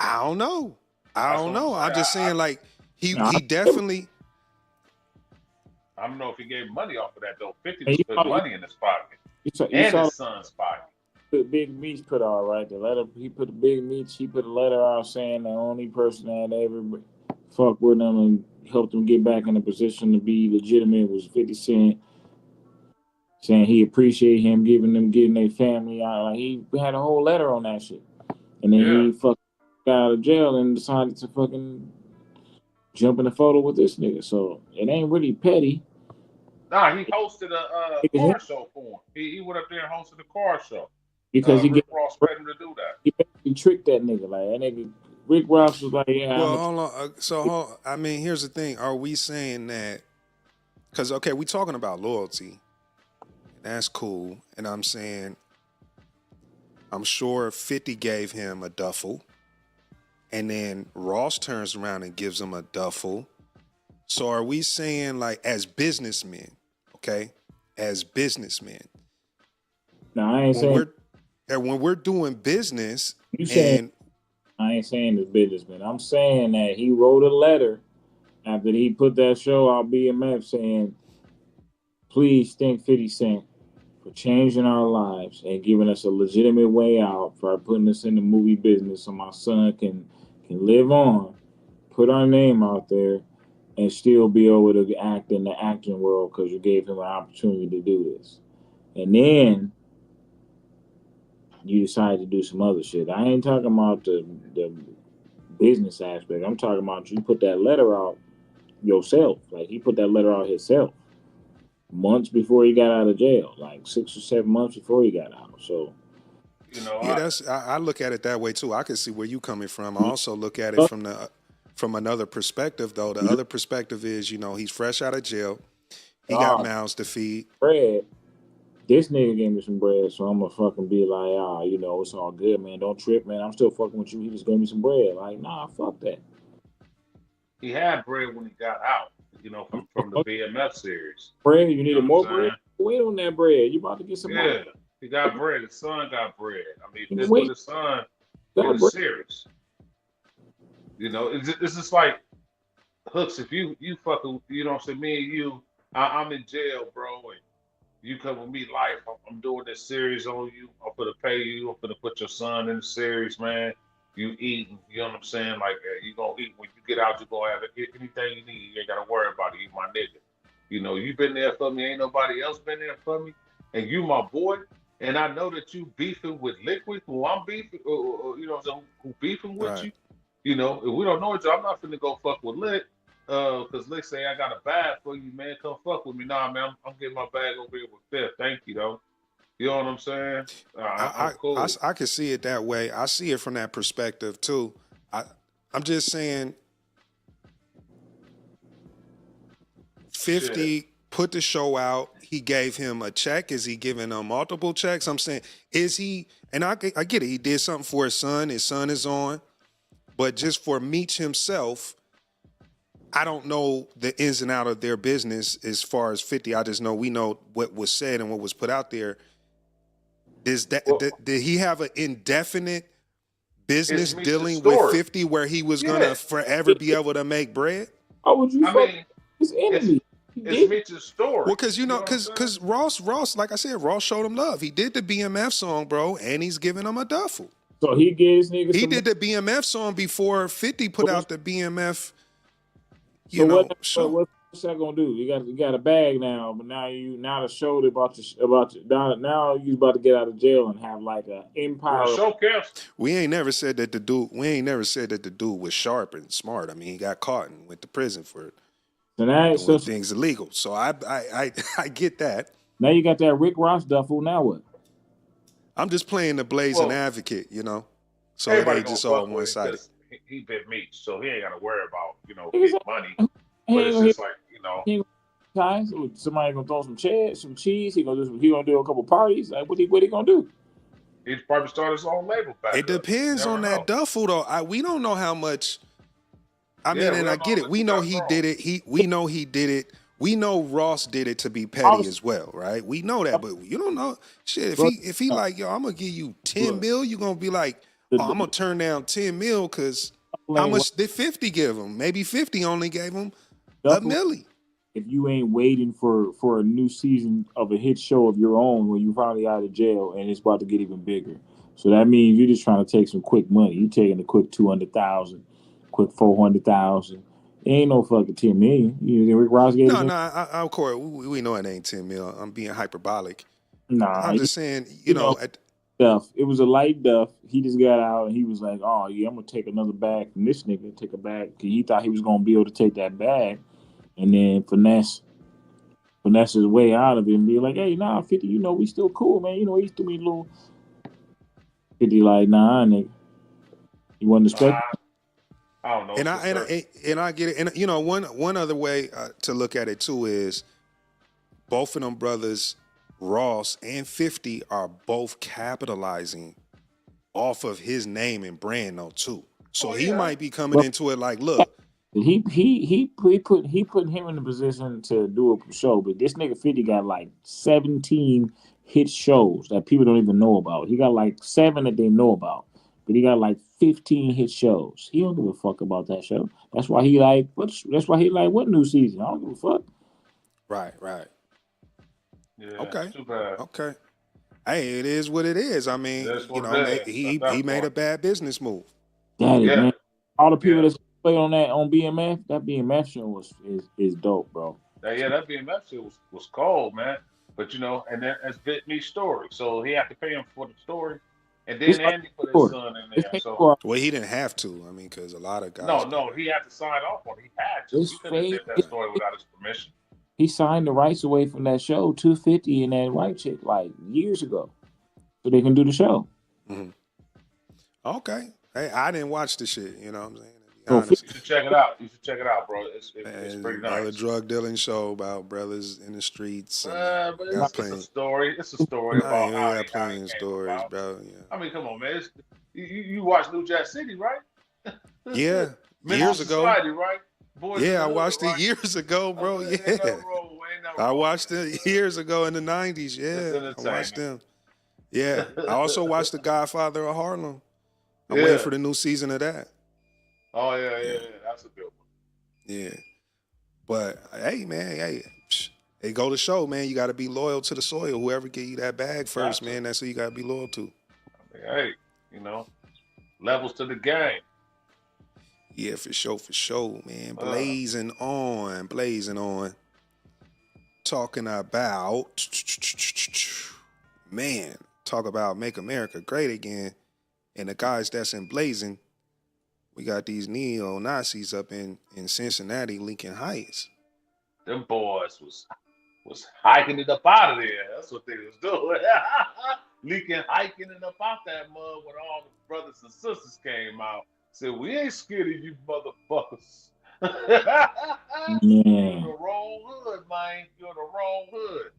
I don't know. I'm just saying, like, he definitely. I don't know if he gave money off of that though. 50 was putting money in his pocket and his son's pocket. Big Meech put out, right? The letter he put the Big Meech. He put a letter out saying the only person that ever fucked with him and helped him get back in a position to be legitimate was 50 Cent. Saying he appreciated him getting their family out. Like, he had a whole letter on that shit. And then he fucking got out of jail and decided to fucking jump in a photo with this nigga. So it ain't really petty. Nah, he hosted a car show for him. He went up there and hosted a car show. Because Rick Ross paid him to do that. He basically tricked that nigga. Like, that nigga, Rick Ross was like, yeah. Well, hold on. I mean, here's the thing. Are we saying that? Because, okay, we talking about loyalty. That's cool. And I'm saying, I'm sure 50 gave him a duffel. And then Ross turns around and gives him a duffel. So are we saying, like, as businessmen, okay? As businessmen. No, I ain't saying. When we're doing business, I ain't saying it's businessman. I'm saying that he wrote a letter after he put that show out, BMF, saying, please thank 50 Cent for changing our lives and giving us a legitimate way out for putting us in the movie business so my son can live on, put our name out there, and still be able to act in the acting world because you gave him an opportunity to do this. And then you decided to do some other shit. I ain't talking about the business aspect. I'm talking about you put that letter out yourself. Like, he put that letter out himself months before he got out of jail, like 6 or 7 months before he got out. So, I look at it that way too. I can see where you coming from. I also look at it from another perspective, though. The other perspective is, he's fresh out of jail. He got mouths to feed. Bread. This nigga gave me some bread, so I'm gonna fucking be like, it's all good, man. Don't trip, man. I'm still fucking with you. He just gave me some bread. Like, nah, fuck that. He had bread when he got out, from the BMF series. Bread? You needed more bread? Wait on that bread. You about to get some more? Yeah, he got bread. His son got bread. I mean, this was his son in the series. It's just like, Hooks, if you fucking, me and you, I'm in jail, bro, and you come with me life. I'm doing this series on you. I'm gonna pay you. I'm gonna put your son in the series, man. You eating, you know what I'm saying? Like, you gonna eat when you get out. You gonna have anything you need. You ain't gotta worry about it. You my nigga. You been there for me. Ain't nobody else been there for me. and you my boy, and I know that you beefing with Liquid, who I'm beefing, you know, so who beefing with Right. you. You know, if we don't know each other, I'm not finna go fuck with Lick, because Lick say I got a bag for you, man. Come fuck with me, nah, man. I'm getting my bag over here with Fifth. Thank you, though. You know what I'm saying? I'm cool. I can see it that way. I see it from that perspective too. I'm just saying 50 Shit. put the show out. He gave him a check. Is he giving him multiple checks? I'm saying, is he, and I get it. He did something for his son. His son is on. But just for Meech himself, I don't know the ins and out of their business as far as 50. I just know we know what was said and what was put out there. Did he have an indefinite business dealing with 50 where he was gonna forever be able to make bread? Oh, would you? I mean, his enemy. It's Mitch's story. Well, because because Ross, like I said, Ross showed him love. He did the BMF song, bro, and he's giving him a duffel. So he gives niggas. He did the BMF song before 50 put out the BMF. What's that gonna do? You got a bag now, but now the show now you about to get out of jail and have like a empire. We ain't never said that the dude was sharp and smart. I mean, he got caught and went to prison for doing things illegal. So I get that. Now you got that Rick Ross duffel. Now what? I'm just playing the blazing advocate, So it ain't just all one sided. He been Meech, so he ain't got to worry about getting money. But it's just like Guys, somebody gonna throw some cheese. He gonna do a couple parties. Like what he gonna do? He'd probably start his own label back. It depends on that duffel though. We don't know how much. I mean, and I get it. We know he did it. We know he did it. We know Ross did it to be petty as well, right? We know that, but you don't know shit. If he like, yo, I'm gonna give you 10 mil, you gonna be like, oh, I'm gonna turn down 10 mil because how much did 50 give him? Maybe 50 only gave him a milli. If you ain't waiting for a new season of a hit show of your own when you finally out of jail and it's about to get even bigger, so that means you're just trying to take some quick money. You taking a quick 200,000, quick 400,000. It ain't no fucking 10 million. You think Rick Ross gave of course, we know it ain't 10 mil. I'm being hyperbolic. Nah, I'm just saying, Duff. It was a light Duff. He just got out and he was like, oh, yeah, I'm going to take another bag from this nigga, take a bag. Because he thought he was going to be able to take that bag and then finesse his way out of it and be like, hey, nah, 50, we still cool, man. He threw me a little 50 like, nah, nigga. You wasn't expecting I don't know. And I get it. And one other way to look at it too is both of them brothers, Ross and 50, are both capitalizing off of his name and brand though too. So he might be coming into it like, look. He put him in a position to do a show, but this nigga 50 got like 17 hit shows that people don't even know about. He got like 7 that they know about. But he got like 15 hit shows. He don't give a fuck about that show. That's why he like what new season? I don't give a fuck. Right. Yeah, okay. Too bad. Okay. Hey, it is what it is. I mean, he made a bad business move. Daddy, man. All the people that play on BMF, that BMF show is dope, bro. That BMF show was cold, man. But and that's Bit Me's story. So he had to pay him for the story. And then Andy put his son in there. So he didn't have to. I mean, because a lot of guys. No, he had to sign off on it. He had to. He couldn't have did that story without his permission. He signed the rights away from that show, 250 and that white chick, like years ago, so they can do the show. Mm-hmm. Okay. Hey, I didn't watch the shit. You know what I'm saying? You should check it out. Bro. It's pretty nice. Another drug dealing show about brothers in the streets. But it's a story. It's a story about how got plenty of stories, bro. Yeah. I mean, come on, man. You watched New Jack City, right? Yeah, years ago. Society, right? Boys I watched it years ago, bro. I watched it years ago in the 90s. Yeah, I watched them. Yeah, I also watched The Godfather of Harlem. I'm waiting for the new season of that. Oh, yeah. That's a good one. Yeah. But, hey, man, it go to show, man, you got to be loyal to the soil. Whoever get you that bag first, man, that's who you got to be loyal to. I mean, hey, levels to the game. Yeah, for sure, man. Blazing on. talking about, man, talk about make America great again. And the guys that's emblazing, we got these neo-Nazis up in Cincinnati, Lincoln Heights. Them boys was hiking it up out of there. That's what they was doing. Hiking it up out that mud when all the brothers and sisters came out. Said, we ain't scared of you motherfuckers. You're in the wrong hood, man. You're in the wrong hood.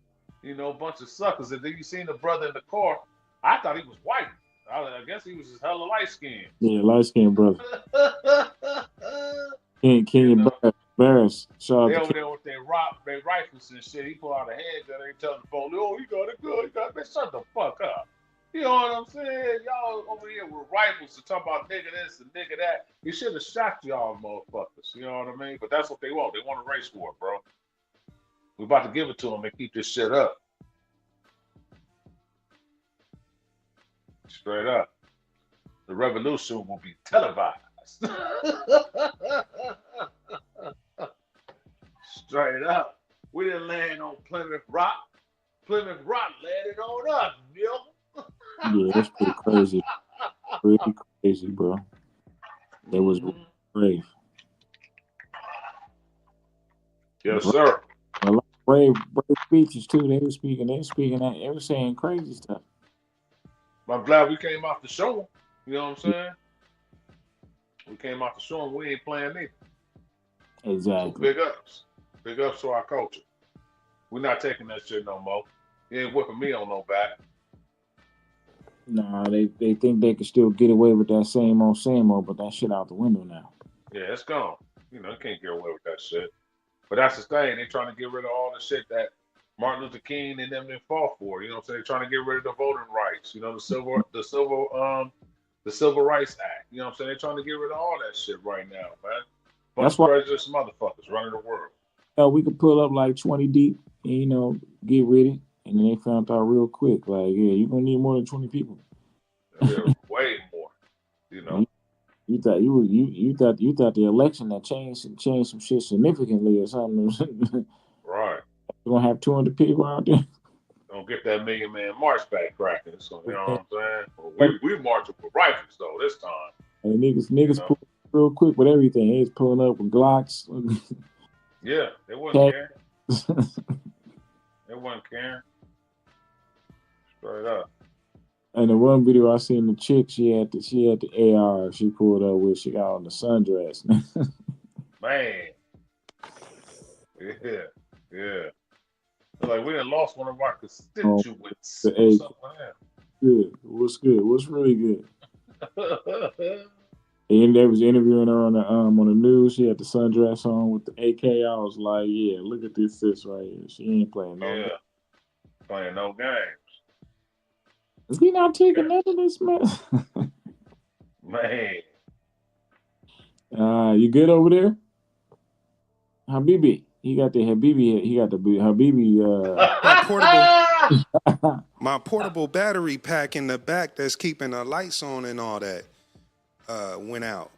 You know, a bunch of suckers. And then you seen the brother in the car. I thought he was white. I guess he was just hella light skinned. Yeah, light skinned brother. King Barris. They over there with their rifles and shit. He pulled out a handgun and he telling the police, oh, he got a gun. He got man, shut the fuck up. You know what I'm saying? Y'all over here with rifles to talk about nigga this and nigga that. He should have shot y'all motherfuckers. You know what I mean? But that's what they want. They want a race war, bro. We about to give it to them and keep this shit up. Straight up. The revolution will be televised. Straight up. We didn't land on Plymouth Rock. Plymouth Rock landed on us, yo. Yeah, that's pretty crazy. Pretty crazy, bro. That was brave. Yes, sir. A lot of brave speeches too. They were saying crazy stuff. I'm glad we came off the show. You know what I'm saying? We came off the show and we ain't playing neither. Exactly. So big ups. Big ups to our culture. We're not taking that shit no more. You ain't whipping me on no back. Nah, they think they can still get away with that same old, but that shit out the window now. Yeah, it's gone. You know, you can't get away with that shit. But that's the thing. They're trying to get rid of all the shit that Martin Luther King and them didn't fall for. You know what I'm saying? They're trying to get rid of the voting rights. You know, the Civil Rights Act. You know what I'm saying? They're trying to get rid of all that shit right now, man. That's why prejudiced motherfuckers running the world. We could pull up like 20 deep and, you know, get rid of it. And then they found out real quick, like, yeah, you're gonna need more than 20 people. Yeah, way more. You know. You thought the election that changed some shit significantly or something. Right. You're gonna have 200 people out there. Don't get that Million Man March back cracking. So you know what I'm saying? We marching for rifles though this time. And niggas pull real quick with everything. They was pulling up with Glocks. Yeah, they wasn't caring. They wasn't caring. Straight up. And the one video I seen, the chick, she had the AR she pulled up with. She got on the sundress. Man. Yeah. Like we done lost one of our constituents. Good. What's good? What's really good? And they was interviewing her on the news. She had the sundress on with the AK. I was like, yeah, look at this sis right here. She ain't playing no games. Playing no games. Is he not taking none of this, man? Man. You good over there? Habibi. He got the Habibi. He got the Habibi. My portable battery pack in the back that's keeping the lights on and all that went out.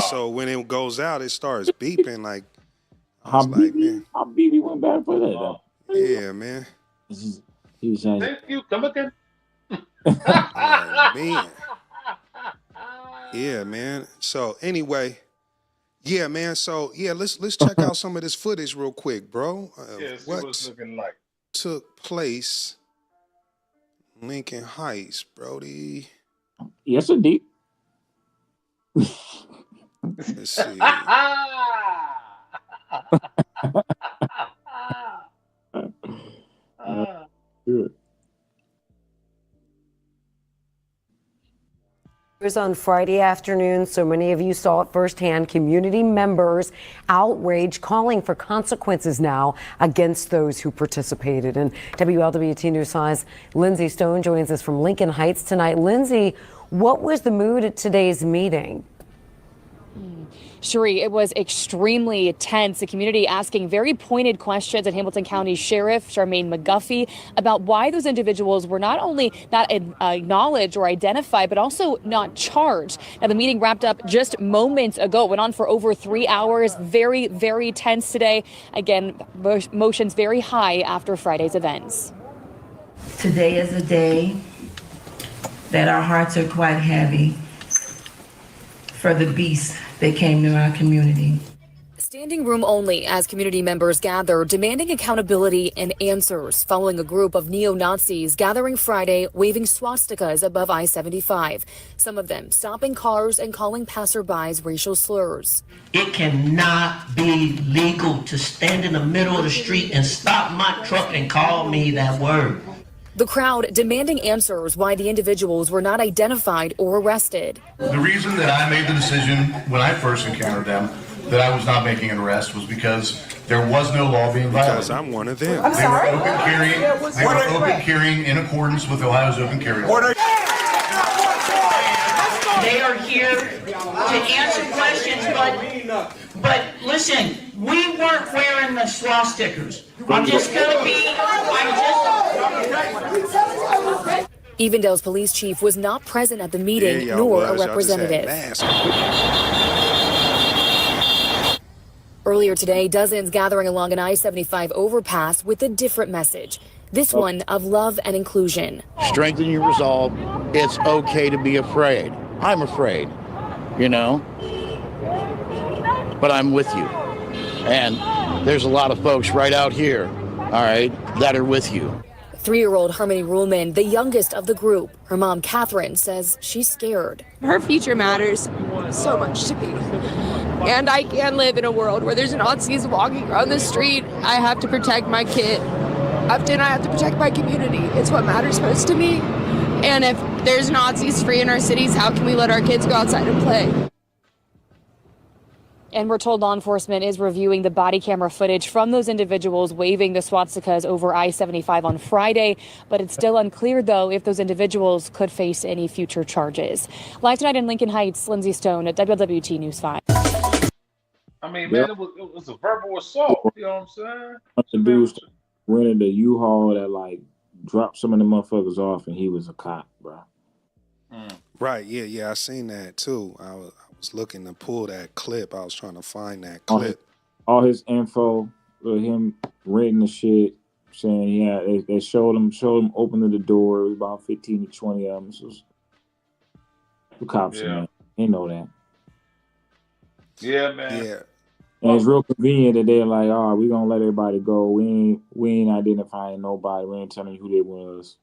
So when it goes out, it starts beeping like. Habibi went bad for that. Yeah, man. He's like, thank you. Come again. Oh, man. Yeah, man. So anyway, yeah, man. So yeah, let's check out some of this footage real quick, bro. What it's looking like took place Lincoln Heights, Brody? Yes, indeed. Let's see. Good. It was on Friday afternoon, so many of you saw it firsthand. Community members outraged, calling for consequences now against those who participated. And WLWT News 5's Lindsay Stone joins us from Lincoln Heights tonight. Lindsay, what was the mood at today's meeting? Cherie, it was extremely tense. The community asking very pointed questions at Hamilton County Sheriff Charmaine McGuffey about why those individuals were not only not acknowledged or identified, but also not charged. Now, the meeting wrapped up just moments ago. It went on for over 3 hours. Very, very tense today. Again, motions very high after Friday's events. Today is a day that our hearts are quite heavy for the beasts that came to our community. Standing room only as community members gather, demanding accountability and answers following a group of neo-Nazis gathering Friday, waving swastikas above I-75. Some of them stopping cars and calling passerbys racial slurs. It cannot be legal to stand in the middle of the street and stop my truck and call me that word. The crowd demanding answers why the individuals were not identified or arrested. The reason that I made the decision when I first encountered them that I was not making an arrest was because there was no law being violated. Because I'm one of them. They were open carrying in accordance with Ohio's open carry law. They are here to answer questions, but listen, we weren't wearing the swastikas. Evendale's police chief was not present at the meeting, nor a representative. Earlier today, dozens gathering along an I-75 overpass with a different message. This one of love and inclusion. Strengthen your resolve. It's okay to be afraid. I'm afraid, you know, but I'm with you. And there's a lot of folks right out here, all right, that are with you. 3-year-old Harmony Ruhlman, the youngest of the group. Her mom, Catherine, says she's scared. Her future matters so much to me. And I can't live in a world where there's Nazis walking around the street. I have to protect my kid. Often I have to protect my community. It's what matters most to me. And if there's Nazis free in our cities, how can we let our kids go outside and play? And we're told law enforcement is reviewing the body camera footage from those individuals waving the swastikas over I-75 on Friday. But it's still unclear, though, if those individuals could face any future charges. Live tonight in Lincoln Heights, Lindsay Stone at WWT News 5. I mean, man, it was a verbal assault. You know what I'm saying? The dudes rented a U-Haul that, like, dropped some of the motherfuckers off, and he was a cop, bro. Right, yeah, I seen that, too. I was looking to pull that clip. I was trying to find that clip. All his info, him renting the shit, saying, they showed him opening the door. It was about 15 to 20 of them. So the cops, man. They know that. Yeah, man. Yeah. And it's real convenient that they're like, oh, we gonna let everybody go. We ain't identifying nobody. We ain't telling you who they was.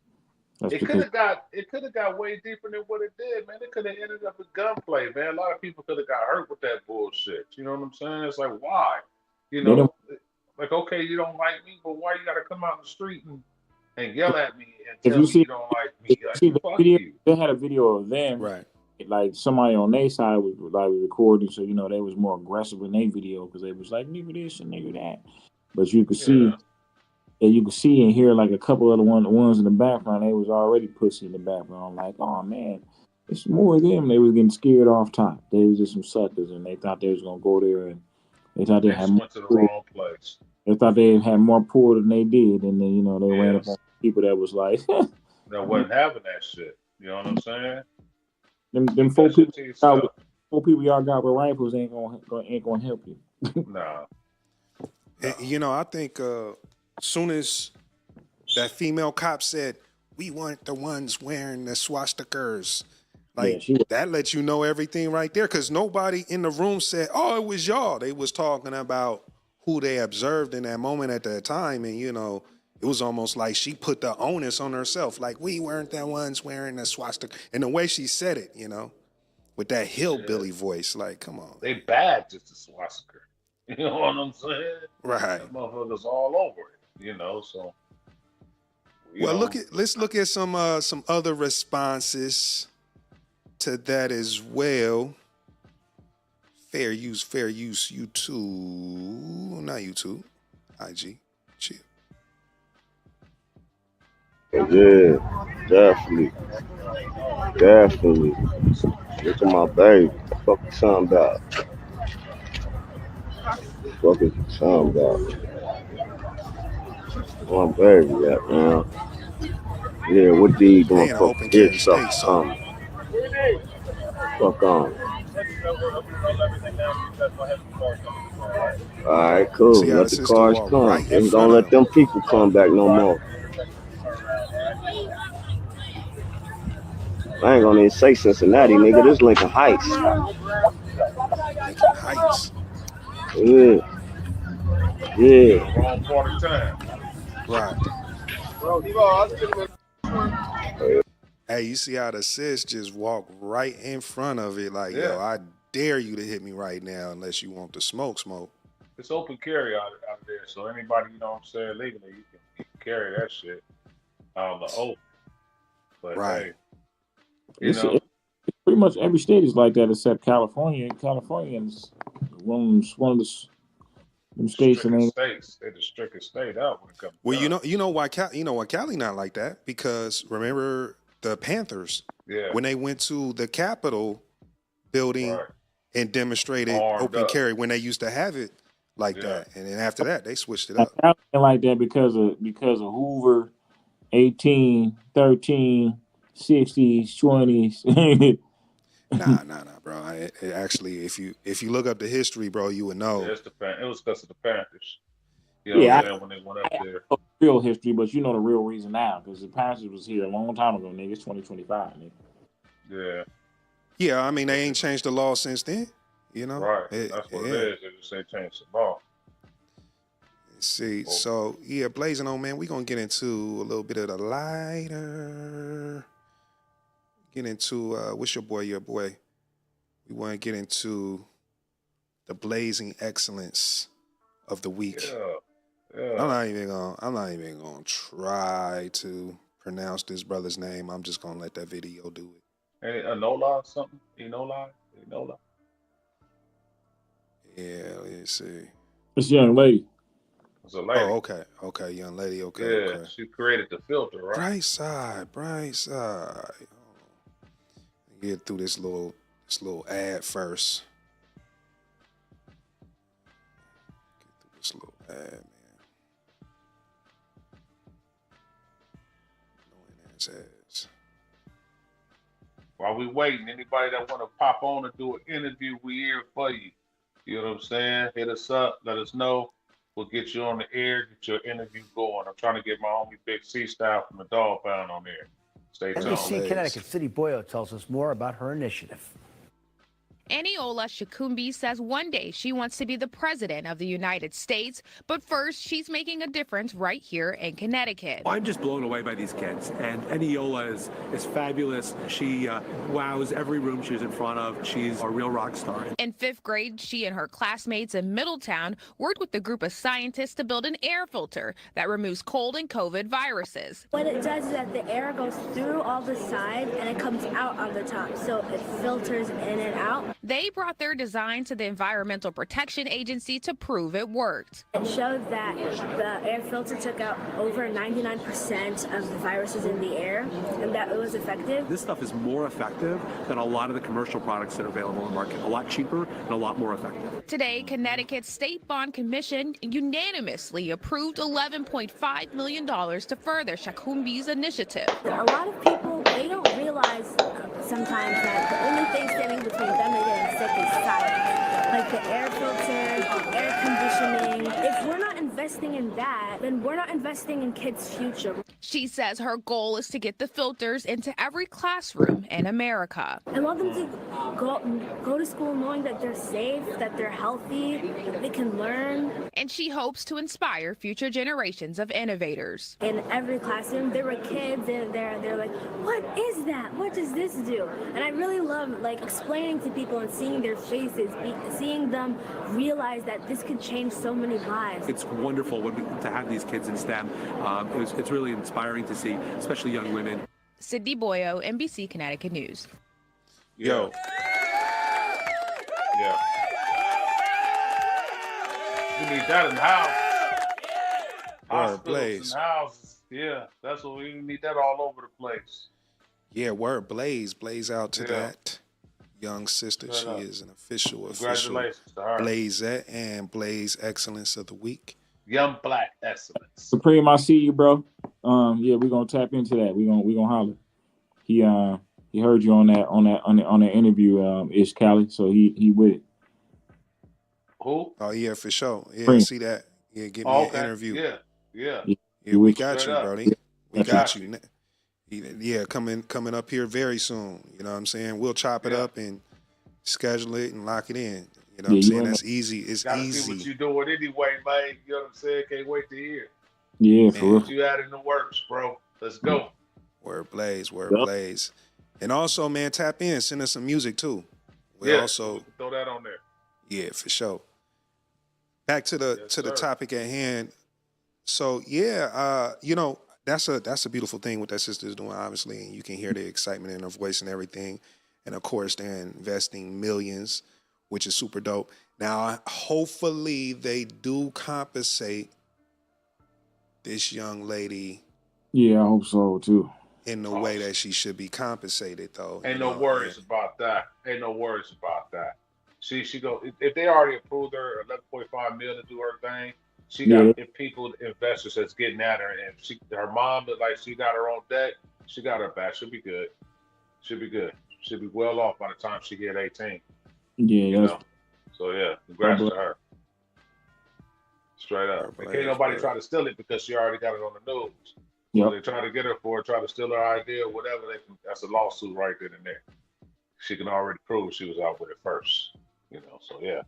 It could have got way deeper than what it did, man. It could have ended up with gunplay, man. A lot of people could have got hurt with that bullshit. You know what I'm saying? It's like, why? You know, like, okay, you don't like me, but why you gotta come out in the street and yell at me and tell me you don't like me? Like, they had a video of them, right? Like somebody on their side was like recording, so you know they was more aggressive in their video because they was like nigga this and nigga that. But you could see, and you could see and hear like a couple of the ones in the background. They was already pussy in the background, like, oh man, it's more of them. They was getting scared off top. They was just some suckers, and they thought they was gonna go there, and they thought they had more. To the wrong place. They thought they had more pull than they did, and then they ran up on people that was like that wasn't having that shit. You know what I'm saying? Them four people y'all got with rifles ain't gonna help you. Nah. I think soon as that female cop said we weren't the ones wearing the swastikas, that lets you know everything right there. Because nobody in the room said, "Oh, it was y'all." They was talking about who they observed in that moment at that time, and it was almost like she put the onus on herself. Like, we weren't the ones wearing the swastika. And the way she said it, with that hillbilly voice, like, come on. They bad just a swastika. You know what I'm saying? Right. That motherfuckers all over it, so. Let's look at some other responses to that as well. Fair use, YouTube. Not YouTube. IG. Chill. Yeah, definitely. Look at my baby. Fuck you talking about? fuck is you talking about? Oh, baby, at, man. Yeah, what these They in an motherfucking open kid carry stuff state, or so something? Fuck on. Alright, you cool. see how Let the the sister cars walk come. right in And don't front of let them. them people come back no more. I ain't gonna even say Cincinnati, nigga. This Lincoln Heights. Lincoln Heights. Yeah. You in the Yeah. wrong part of town. Right. Hey, you see how the sis just walked right in front of it like, yo, Yeah, I dare you to hit me right now unless you want the smoke. it's open carry out there, so anybody, you know what I'm saying, legally, you can carry that shit out the open. But Right. hey, you It's know, pretty much every state is like that except California. California is one of them states that strictest ain't. states. They're the strictest state out when it comes to Well, guns. you know why Cali not like that? Because remember the Panthers Yeah, when they went to the Capitol building right. and demonstrated Armed open up. carry when they used to have it like Yeah. that, and then after that they switched it Like, up. Cali ain't like that because of Hoover, 18, 13, 60s, 20s. Nah, bro. It actually, if you look up the history, bro, you would Yeah, know. it was because of the Panthers. You know what I'm Yeah, saying? When they went up I there. know the real history, but you know the real reason now because the passage was here a long time ago, nigga. It's 2025, nigga. Yeah. Yeah, I mean they ain't changed the law since then. You know. Right. That's what it Yeah. is. They just say change the law. Let's see, so yeah, blazing on, man. We gonna get into a little bit of the lighter. Get into what's your boy? We want to get into the blazing excellence of the week. Yeah. I'm not even gonna try to pronounce this brother's name. I'm just gonna let that video do it. Hey, Enola or something? Enola? Yeah, let's see. This young lady. It's a lady. Oh, okay, young lady. Okay. She created the filter, right? Bright side. Get through this little ad first. Get through this little ad, man. Annoying ass ads. While we waiting, anybody that want to pop on and do an interview, we here for you. You know what I'm saying? Hit us up. Let us know. We'll get you on the air, get your interview going. I'm trying to get my homie Big C Style from the Dog Pound on there. Stay tuned. NBC Connecticut City Boyle tells us more about her initiative. Aniola Shakumbi says one day she wants to be the president of the United States, but first she's making a difference right here in Connecticut. I'm just blown away by these kids, and Aniola is fabulous. She wows every room she's in front of. She's a real rock star. In 5th grade, she and her classmates in Middletown worked with a group of scientists to build an air filter that removes cold and COVID viruses. What it does is that the air goes through all the sides and it comes out on the top, so it filters in and out. They brought their design to the Environmental Protection Agency to prove it worked. It showed that the air filter took out over 99% of the viruses in the air and that it was effective. This stuff is more effective than a lot of the commercial products that are available in the market. A lot cheaper and a lot more effective. Today, Connecticut's State Bond Commission unanimously approved $11.5 million to further Shakumbi's initiative. A lot of people, they don't realize sometimes that the only thing standing between them and getting sick is silence. Like the air filter, air conditioning. If we're not investing in that, then we're not investing in kids' future. She says her goal is to get the filters into every classroom in America. I want them to go to school knowing that they're safe, that they're healthy, that they can learn. And she hopes to inspire future generations of innovators. In every classroom, there were kids and they're like, what is that? What does this do? And I really love like explaining to people and seeing their faces, seeing them realize that this could change so many lives. It's wonderful to have these kids in STEM. It's really inspiring to see, especially young women. Sydney Boyo, NBC Connecticut News. Yo. Yeah. We need that in the house. Hospitals and houses. Yeah, that's what we need that all over the place. Yeah, word blaze out to that. young sister. She is an official Congratulations to her. Blazette and Blaze Excellence of the Week. Young Black Excellence. Supreme, I see you, bro. Yeah, we're gonna tap into that. We gonna holler. He heard you on that interview, Ish Cali, so he with it. Who? Oh yeah, for sure. Yeah, Supreme. see that. Yeah, give me an interview. Yeah. Yeah, we got you, Straight up. Brody. We That's got you. Yeah, coming up here very soon. You know what I'm saying? We'll chop it up and schedule it and lock it in. You know what I'm saying? That's easy. It's Gotta easy. see what you doing anyway, man. You know what I'm saying? Can't wait to hear. Yeah, for real. What you had in the works, bro. Let's go. Word Blaze. And also, man, tap in. Send us some music too. We also throw that on there. Yeah, for sure. Back to the topic at hand. So yeah, that's a beautiful thing what that sister's doing, obviously, and you can hear the excitement in her voice and everything. And of course, they're investing millions, which is super dope. Now, hopefully, they do compensate this young lady. Yeah, I hope so too. In the way that she should be compensated, though. Ain't no worries about that. She go if they already approved her $11.5 million to do her thing. She got people, investors that's getting at her, and her mom looked like she got her own debt. She got her back. She'll be good. She'll be well off by the time she hit 18. Yeah, So yeah, congrats to her. Straight up. And can't nobody try to steal it because she already got it on the news. So they try to get her for it, try to steal her idea, whatever. That's a lawsuit right then and there. She can already prove she was out with it first. So yeah.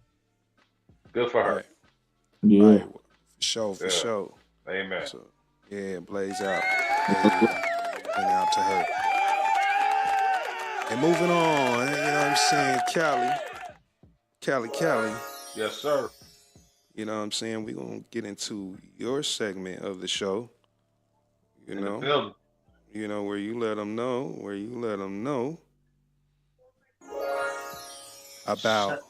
Good for her. Yeah. Right. For sure. Amen. So, yeah, Blaze out. And out to her. And moving on, you know what I'm saying? Cali. Yes, sir. You know what I'm saying? We're going to get into your segment of the show. You know where you let them know about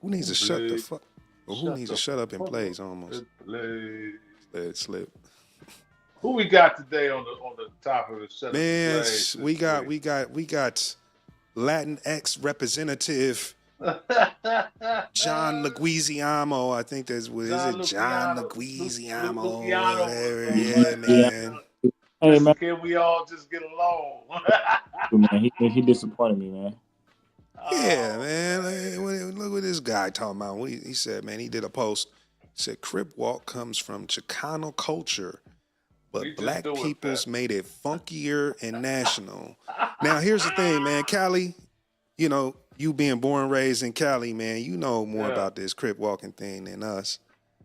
who needs to shut the fuck, or who needs to shut up and Blaze almost. Let it slip. Who we got today on the top of the shut Man, up we got Latinx representative John Leguizamo. I think that's what is it, John Leguizamo. Yeah, man. Hey, man. Can we all just get along? Man, he disappointed me, man. Yeah, man. Look what this guy talking about. He said, man, he did a post. He said, Crip Walk comes from Chicano culture, but black people's made it funkier and national. Now, here's the thing, man. Cali, you being born and raised in Cali, man, you know more about this Crip walking thing than us.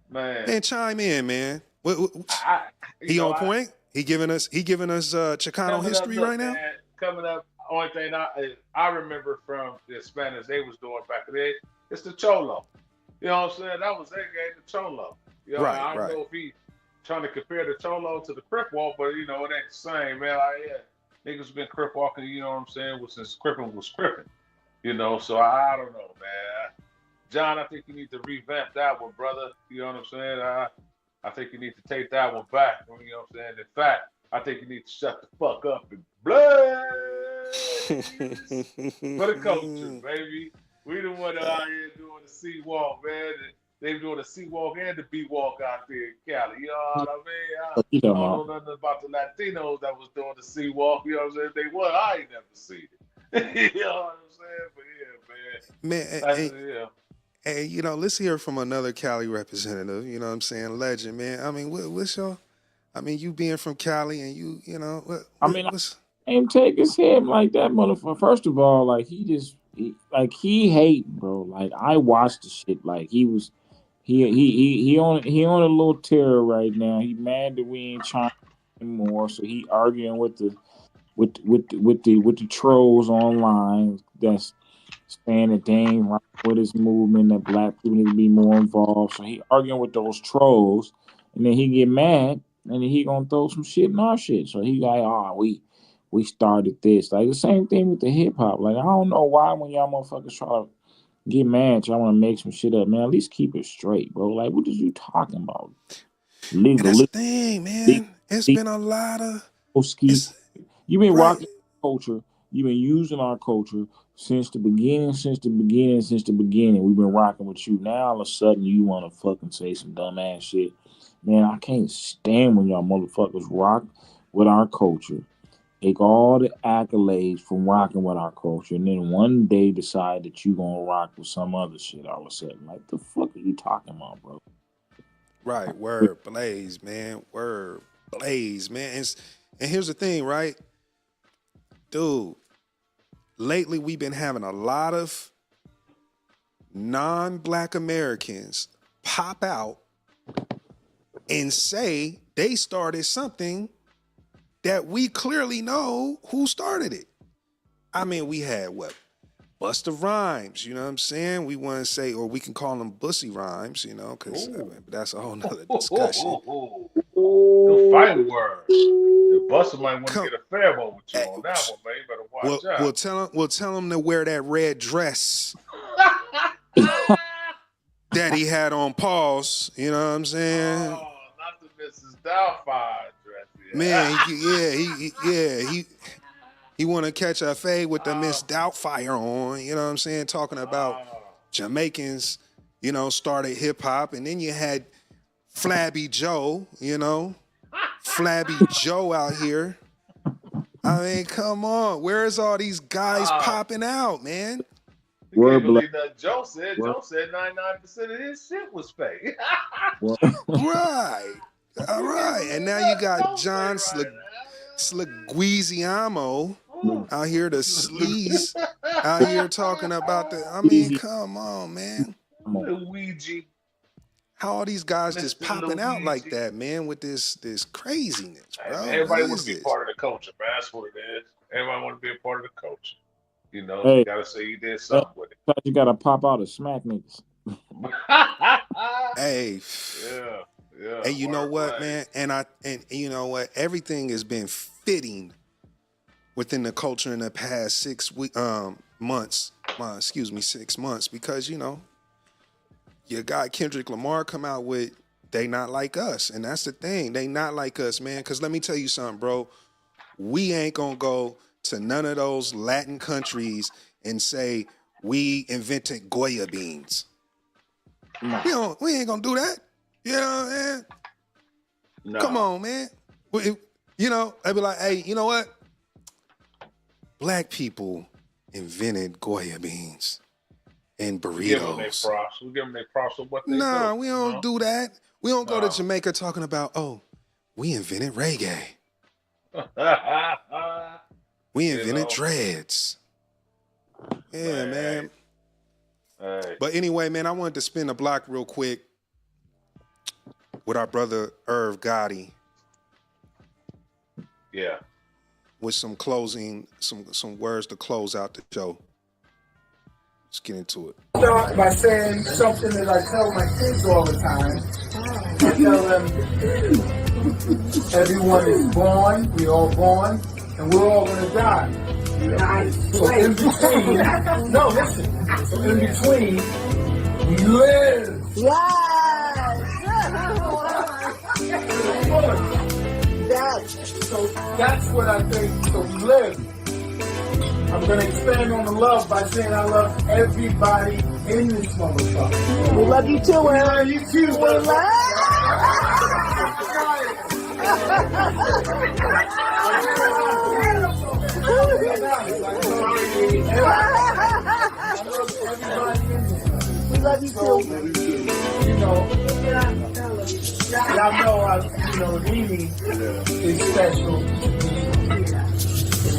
Man, chime in, man. He on point? He giving us Chicano history right now? Man, coming up, only thing I remember from the Spanish they was doing back then, it's the Cholo. You know what I'm saying? That was their game, the Cholo. I don't know if he trying to compare the Cholo to the Crip Walk, but it ain't the same, man. Niggas been Crip walking, you know what I'm saying, since Crippin' was Crippin'. So I don't know, man. John, I think you need to revamp that one, brother. You know what I'm saying? I think you need to take that one back. You know what I'm saying? In fact, I think you need to shut the fuck up and blaze for the culture, baby. We the one out here doing the C walk, man. They doing the C walk and the B walk out there in Cali. You know what I mean? I don't know nothing about the Latinos that was doing the C walk. You know what I'm saying? If they was, I ain't never seen it. You know what I'm saying? But yeah, man. Hey, let's hear from another Cali representative. You know what I'm saying? Legend, man. I mean, what's your? I mean, you being from Cali and you ain't take his head like that, motherfucker. First of all, like he hate, bro. Like I watched the shit. Like he on a little terror right now. He mad that we ain't trying anymore. So he arguing with the trolls online that's saying that they ain't right with his movement, that black people need to be more involved. So he arguing with those trolls, and then he get mad, and then he gonna throw some shit in our shit. So he like, we started this. Like the same thing with the hip hop. Like I don't know why when y'all motherfuckers try to get mad, y'all want to make some shit up, man. At least keep it straight, bro. Like what is you talking about? And that's the thing, man. It's been a lot of. You been rocking culture You've been using our culture since the beginning. We've been rocking with you. Now all of a sudden you want to fucking say some dumbass shit. Man, I can't stand when y'all motherfuckers rock with our culture. Take all the accolades from rocking with our culture, and then one day decide that you gonna rock with some other shit all of a sudden. Like, the fuck are you talking about, bro? Right, word Blaze, man. Word Blaze, man. And here's the thing, right? Dude, lately we've been having a lot of non-Black Americans pop out and say they started something that we clearly know who started it. I mean, we had what? Busta Rhymes, you know what I'm saying? We want to say, or we can call them Bussy Rhymes, you know, because that's a whole nother discussion. Good fighting words. The Busta might want to get a fair one with you on that one, man. You better watch out. We'll tell him to wear that red dress that he had on pause. You know what I'm saying? Oh, not the Mrs. Doubtfire dress. Man, he want to catch a fade with the Miss Doubtfire on. You know what I'm saying? Talking about Jamaicans, you know, started hip hop, and then you had Flabby Joe, you know, Flabby Joe out here. I mean, come on, where's all these guys popping out, man? You can't believe that Joe said. Joe said 99% of his shit was fake. Right. All right. And now you got John Sligweeziamo out here, the sleaze out here talking about the, I mean, come on, man. Luigi. How all these guys just popping out like that, man, with this craziness, bro? Everybody wants to be part of the culture, man. That's what it is. Everybody want to be a part of the culture. You know, you gotta say you did something with it. You gotta pop out and smack niggas. Hey. Yeah. And you know what, man? And you know what? Everything has been fitting within the culture in the past 6 months. 6 months, because you know, you got Kendrick Lamar come out with "They Not Like Us," and that's the thing. They not like us, man. Because let me tell you something, bro. We ain't gonna go to none of those Latin countries and say we invented Goya beans. No. We ain't gonna do that. You know what I'm saying? No. Come on, man. You know, I'd be like, hey, you know what? Black people invented Goya beans and burritos. We give them their props. We give them their props for what they do. Nah, we don't do that. We don't go to Jamaica talking about, oh, we invented reggae. We invented dreads. Yeah, man. But anyway, man, I wanted to spin the block real quick with our brother IRV Gotti. Yeah. With some closing, some words to close out the show. Let's get into it. Start by saying something that I tell my kids all the time. I tell them, everyone is born, we all born, and we're all gonna die. Nice. So in between, no, listen. So in between, we live. So that's what I think. So we live. I'm gonna expand on the love by saying I love everybody in this motherfucker. We love you too, We love you too. We love. We love you too. You know, y'all know Nene is special.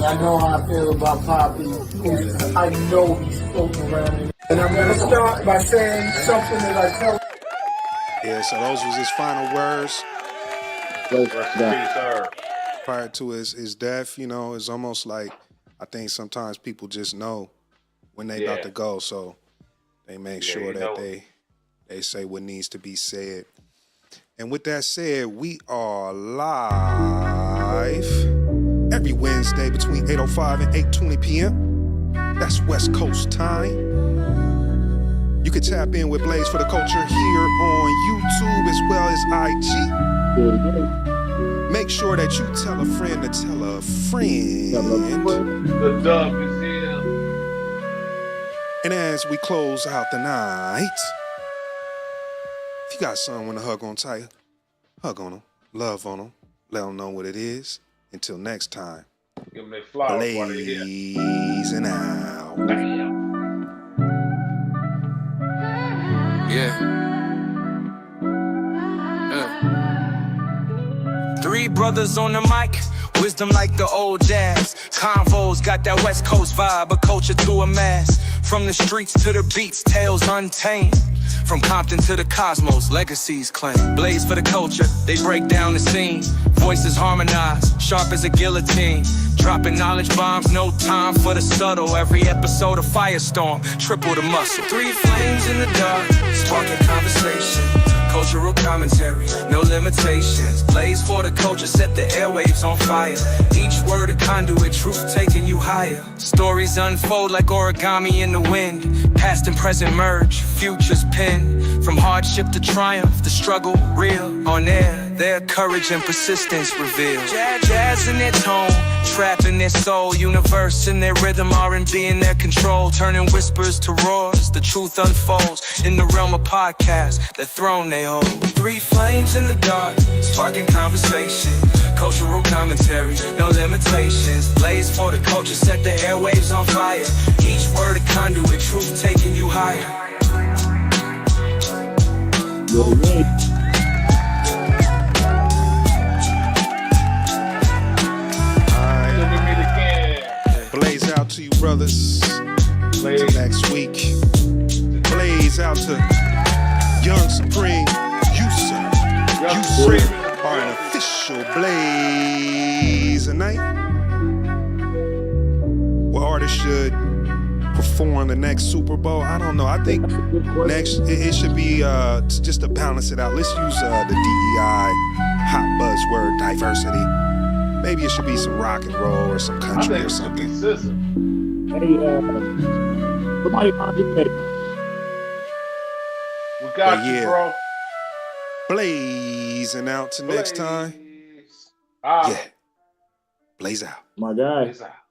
I know how I feel about Poppy. I know he's floating around. And I'm going to start by saying something that I tell. Yeah, so those was his final words. Prior to his death, you know, it's almost like, I think sometimes people just know when they about to go, so they make sure that they say what needs to be said. And with that said, we are live every Wednesday between 8:05 and 8:20 p.m. That's West Coast time. You can tap in with Blaze for the Culture here on YouTube as well as IG. Make sure that you tell a friend to tell a friend. The dub is here. And as we close out the night, if you got someone to hug on tight, hug on them, love on them, let them know what it is. Until next time, give them their flowers while they're here. Blazing out. Damn. Yeah. 3 brothers on the mic, wisdom like the old jazz. Convos got that West Coast vibe, a culture through a mask. From the streets to the beats, tales untamed. From Compton to the cosmos, legacies claim. Blaze for the culture, they break down the scene. Voices harmonized, sharp as a guillotine. Dropping knowledge bombs, no time for the subtle. Every episode a firestorm, triple the muscle. 3 flames in the dark, sparking conversation. Cultural commentary, no limitations. Blaze for the culture, set the airwaves on fire. Each word a conduit, truth taking you higher. Stories unfold like origami in the wind. Past and present merge, futures pin. From hardship to triumph, the struggle real. On air, their courage and persistence reveal. Jazz in their tone, trap in their soul. Universe in their rhythm, R&B in their control. Turning whispers to roars, the truth unfolds. In the realm of podcasts, the throne they hold. 3 flames in the dark, sparking conversation. Cultural commentary, no limitations. Blaze for the culture, set the airwaves on fire. Each word a conduit, truth taking you higher. Blaze out to you, brothers. Till next week. Blaze out to Young Supreme. You, sir. You, sir, are an official Blaze night. What artist should perform the next Super Bowl? I don't know. I think next it should be just to balance it out. Let's use the DEI hot buzzword diversity. Maybe it should be some rock and roll or some country or something. Hey, somebody find it. We got you, bro. Blazing out to next time. Ah. Yeah. Blaze out. My guy. Blaze out.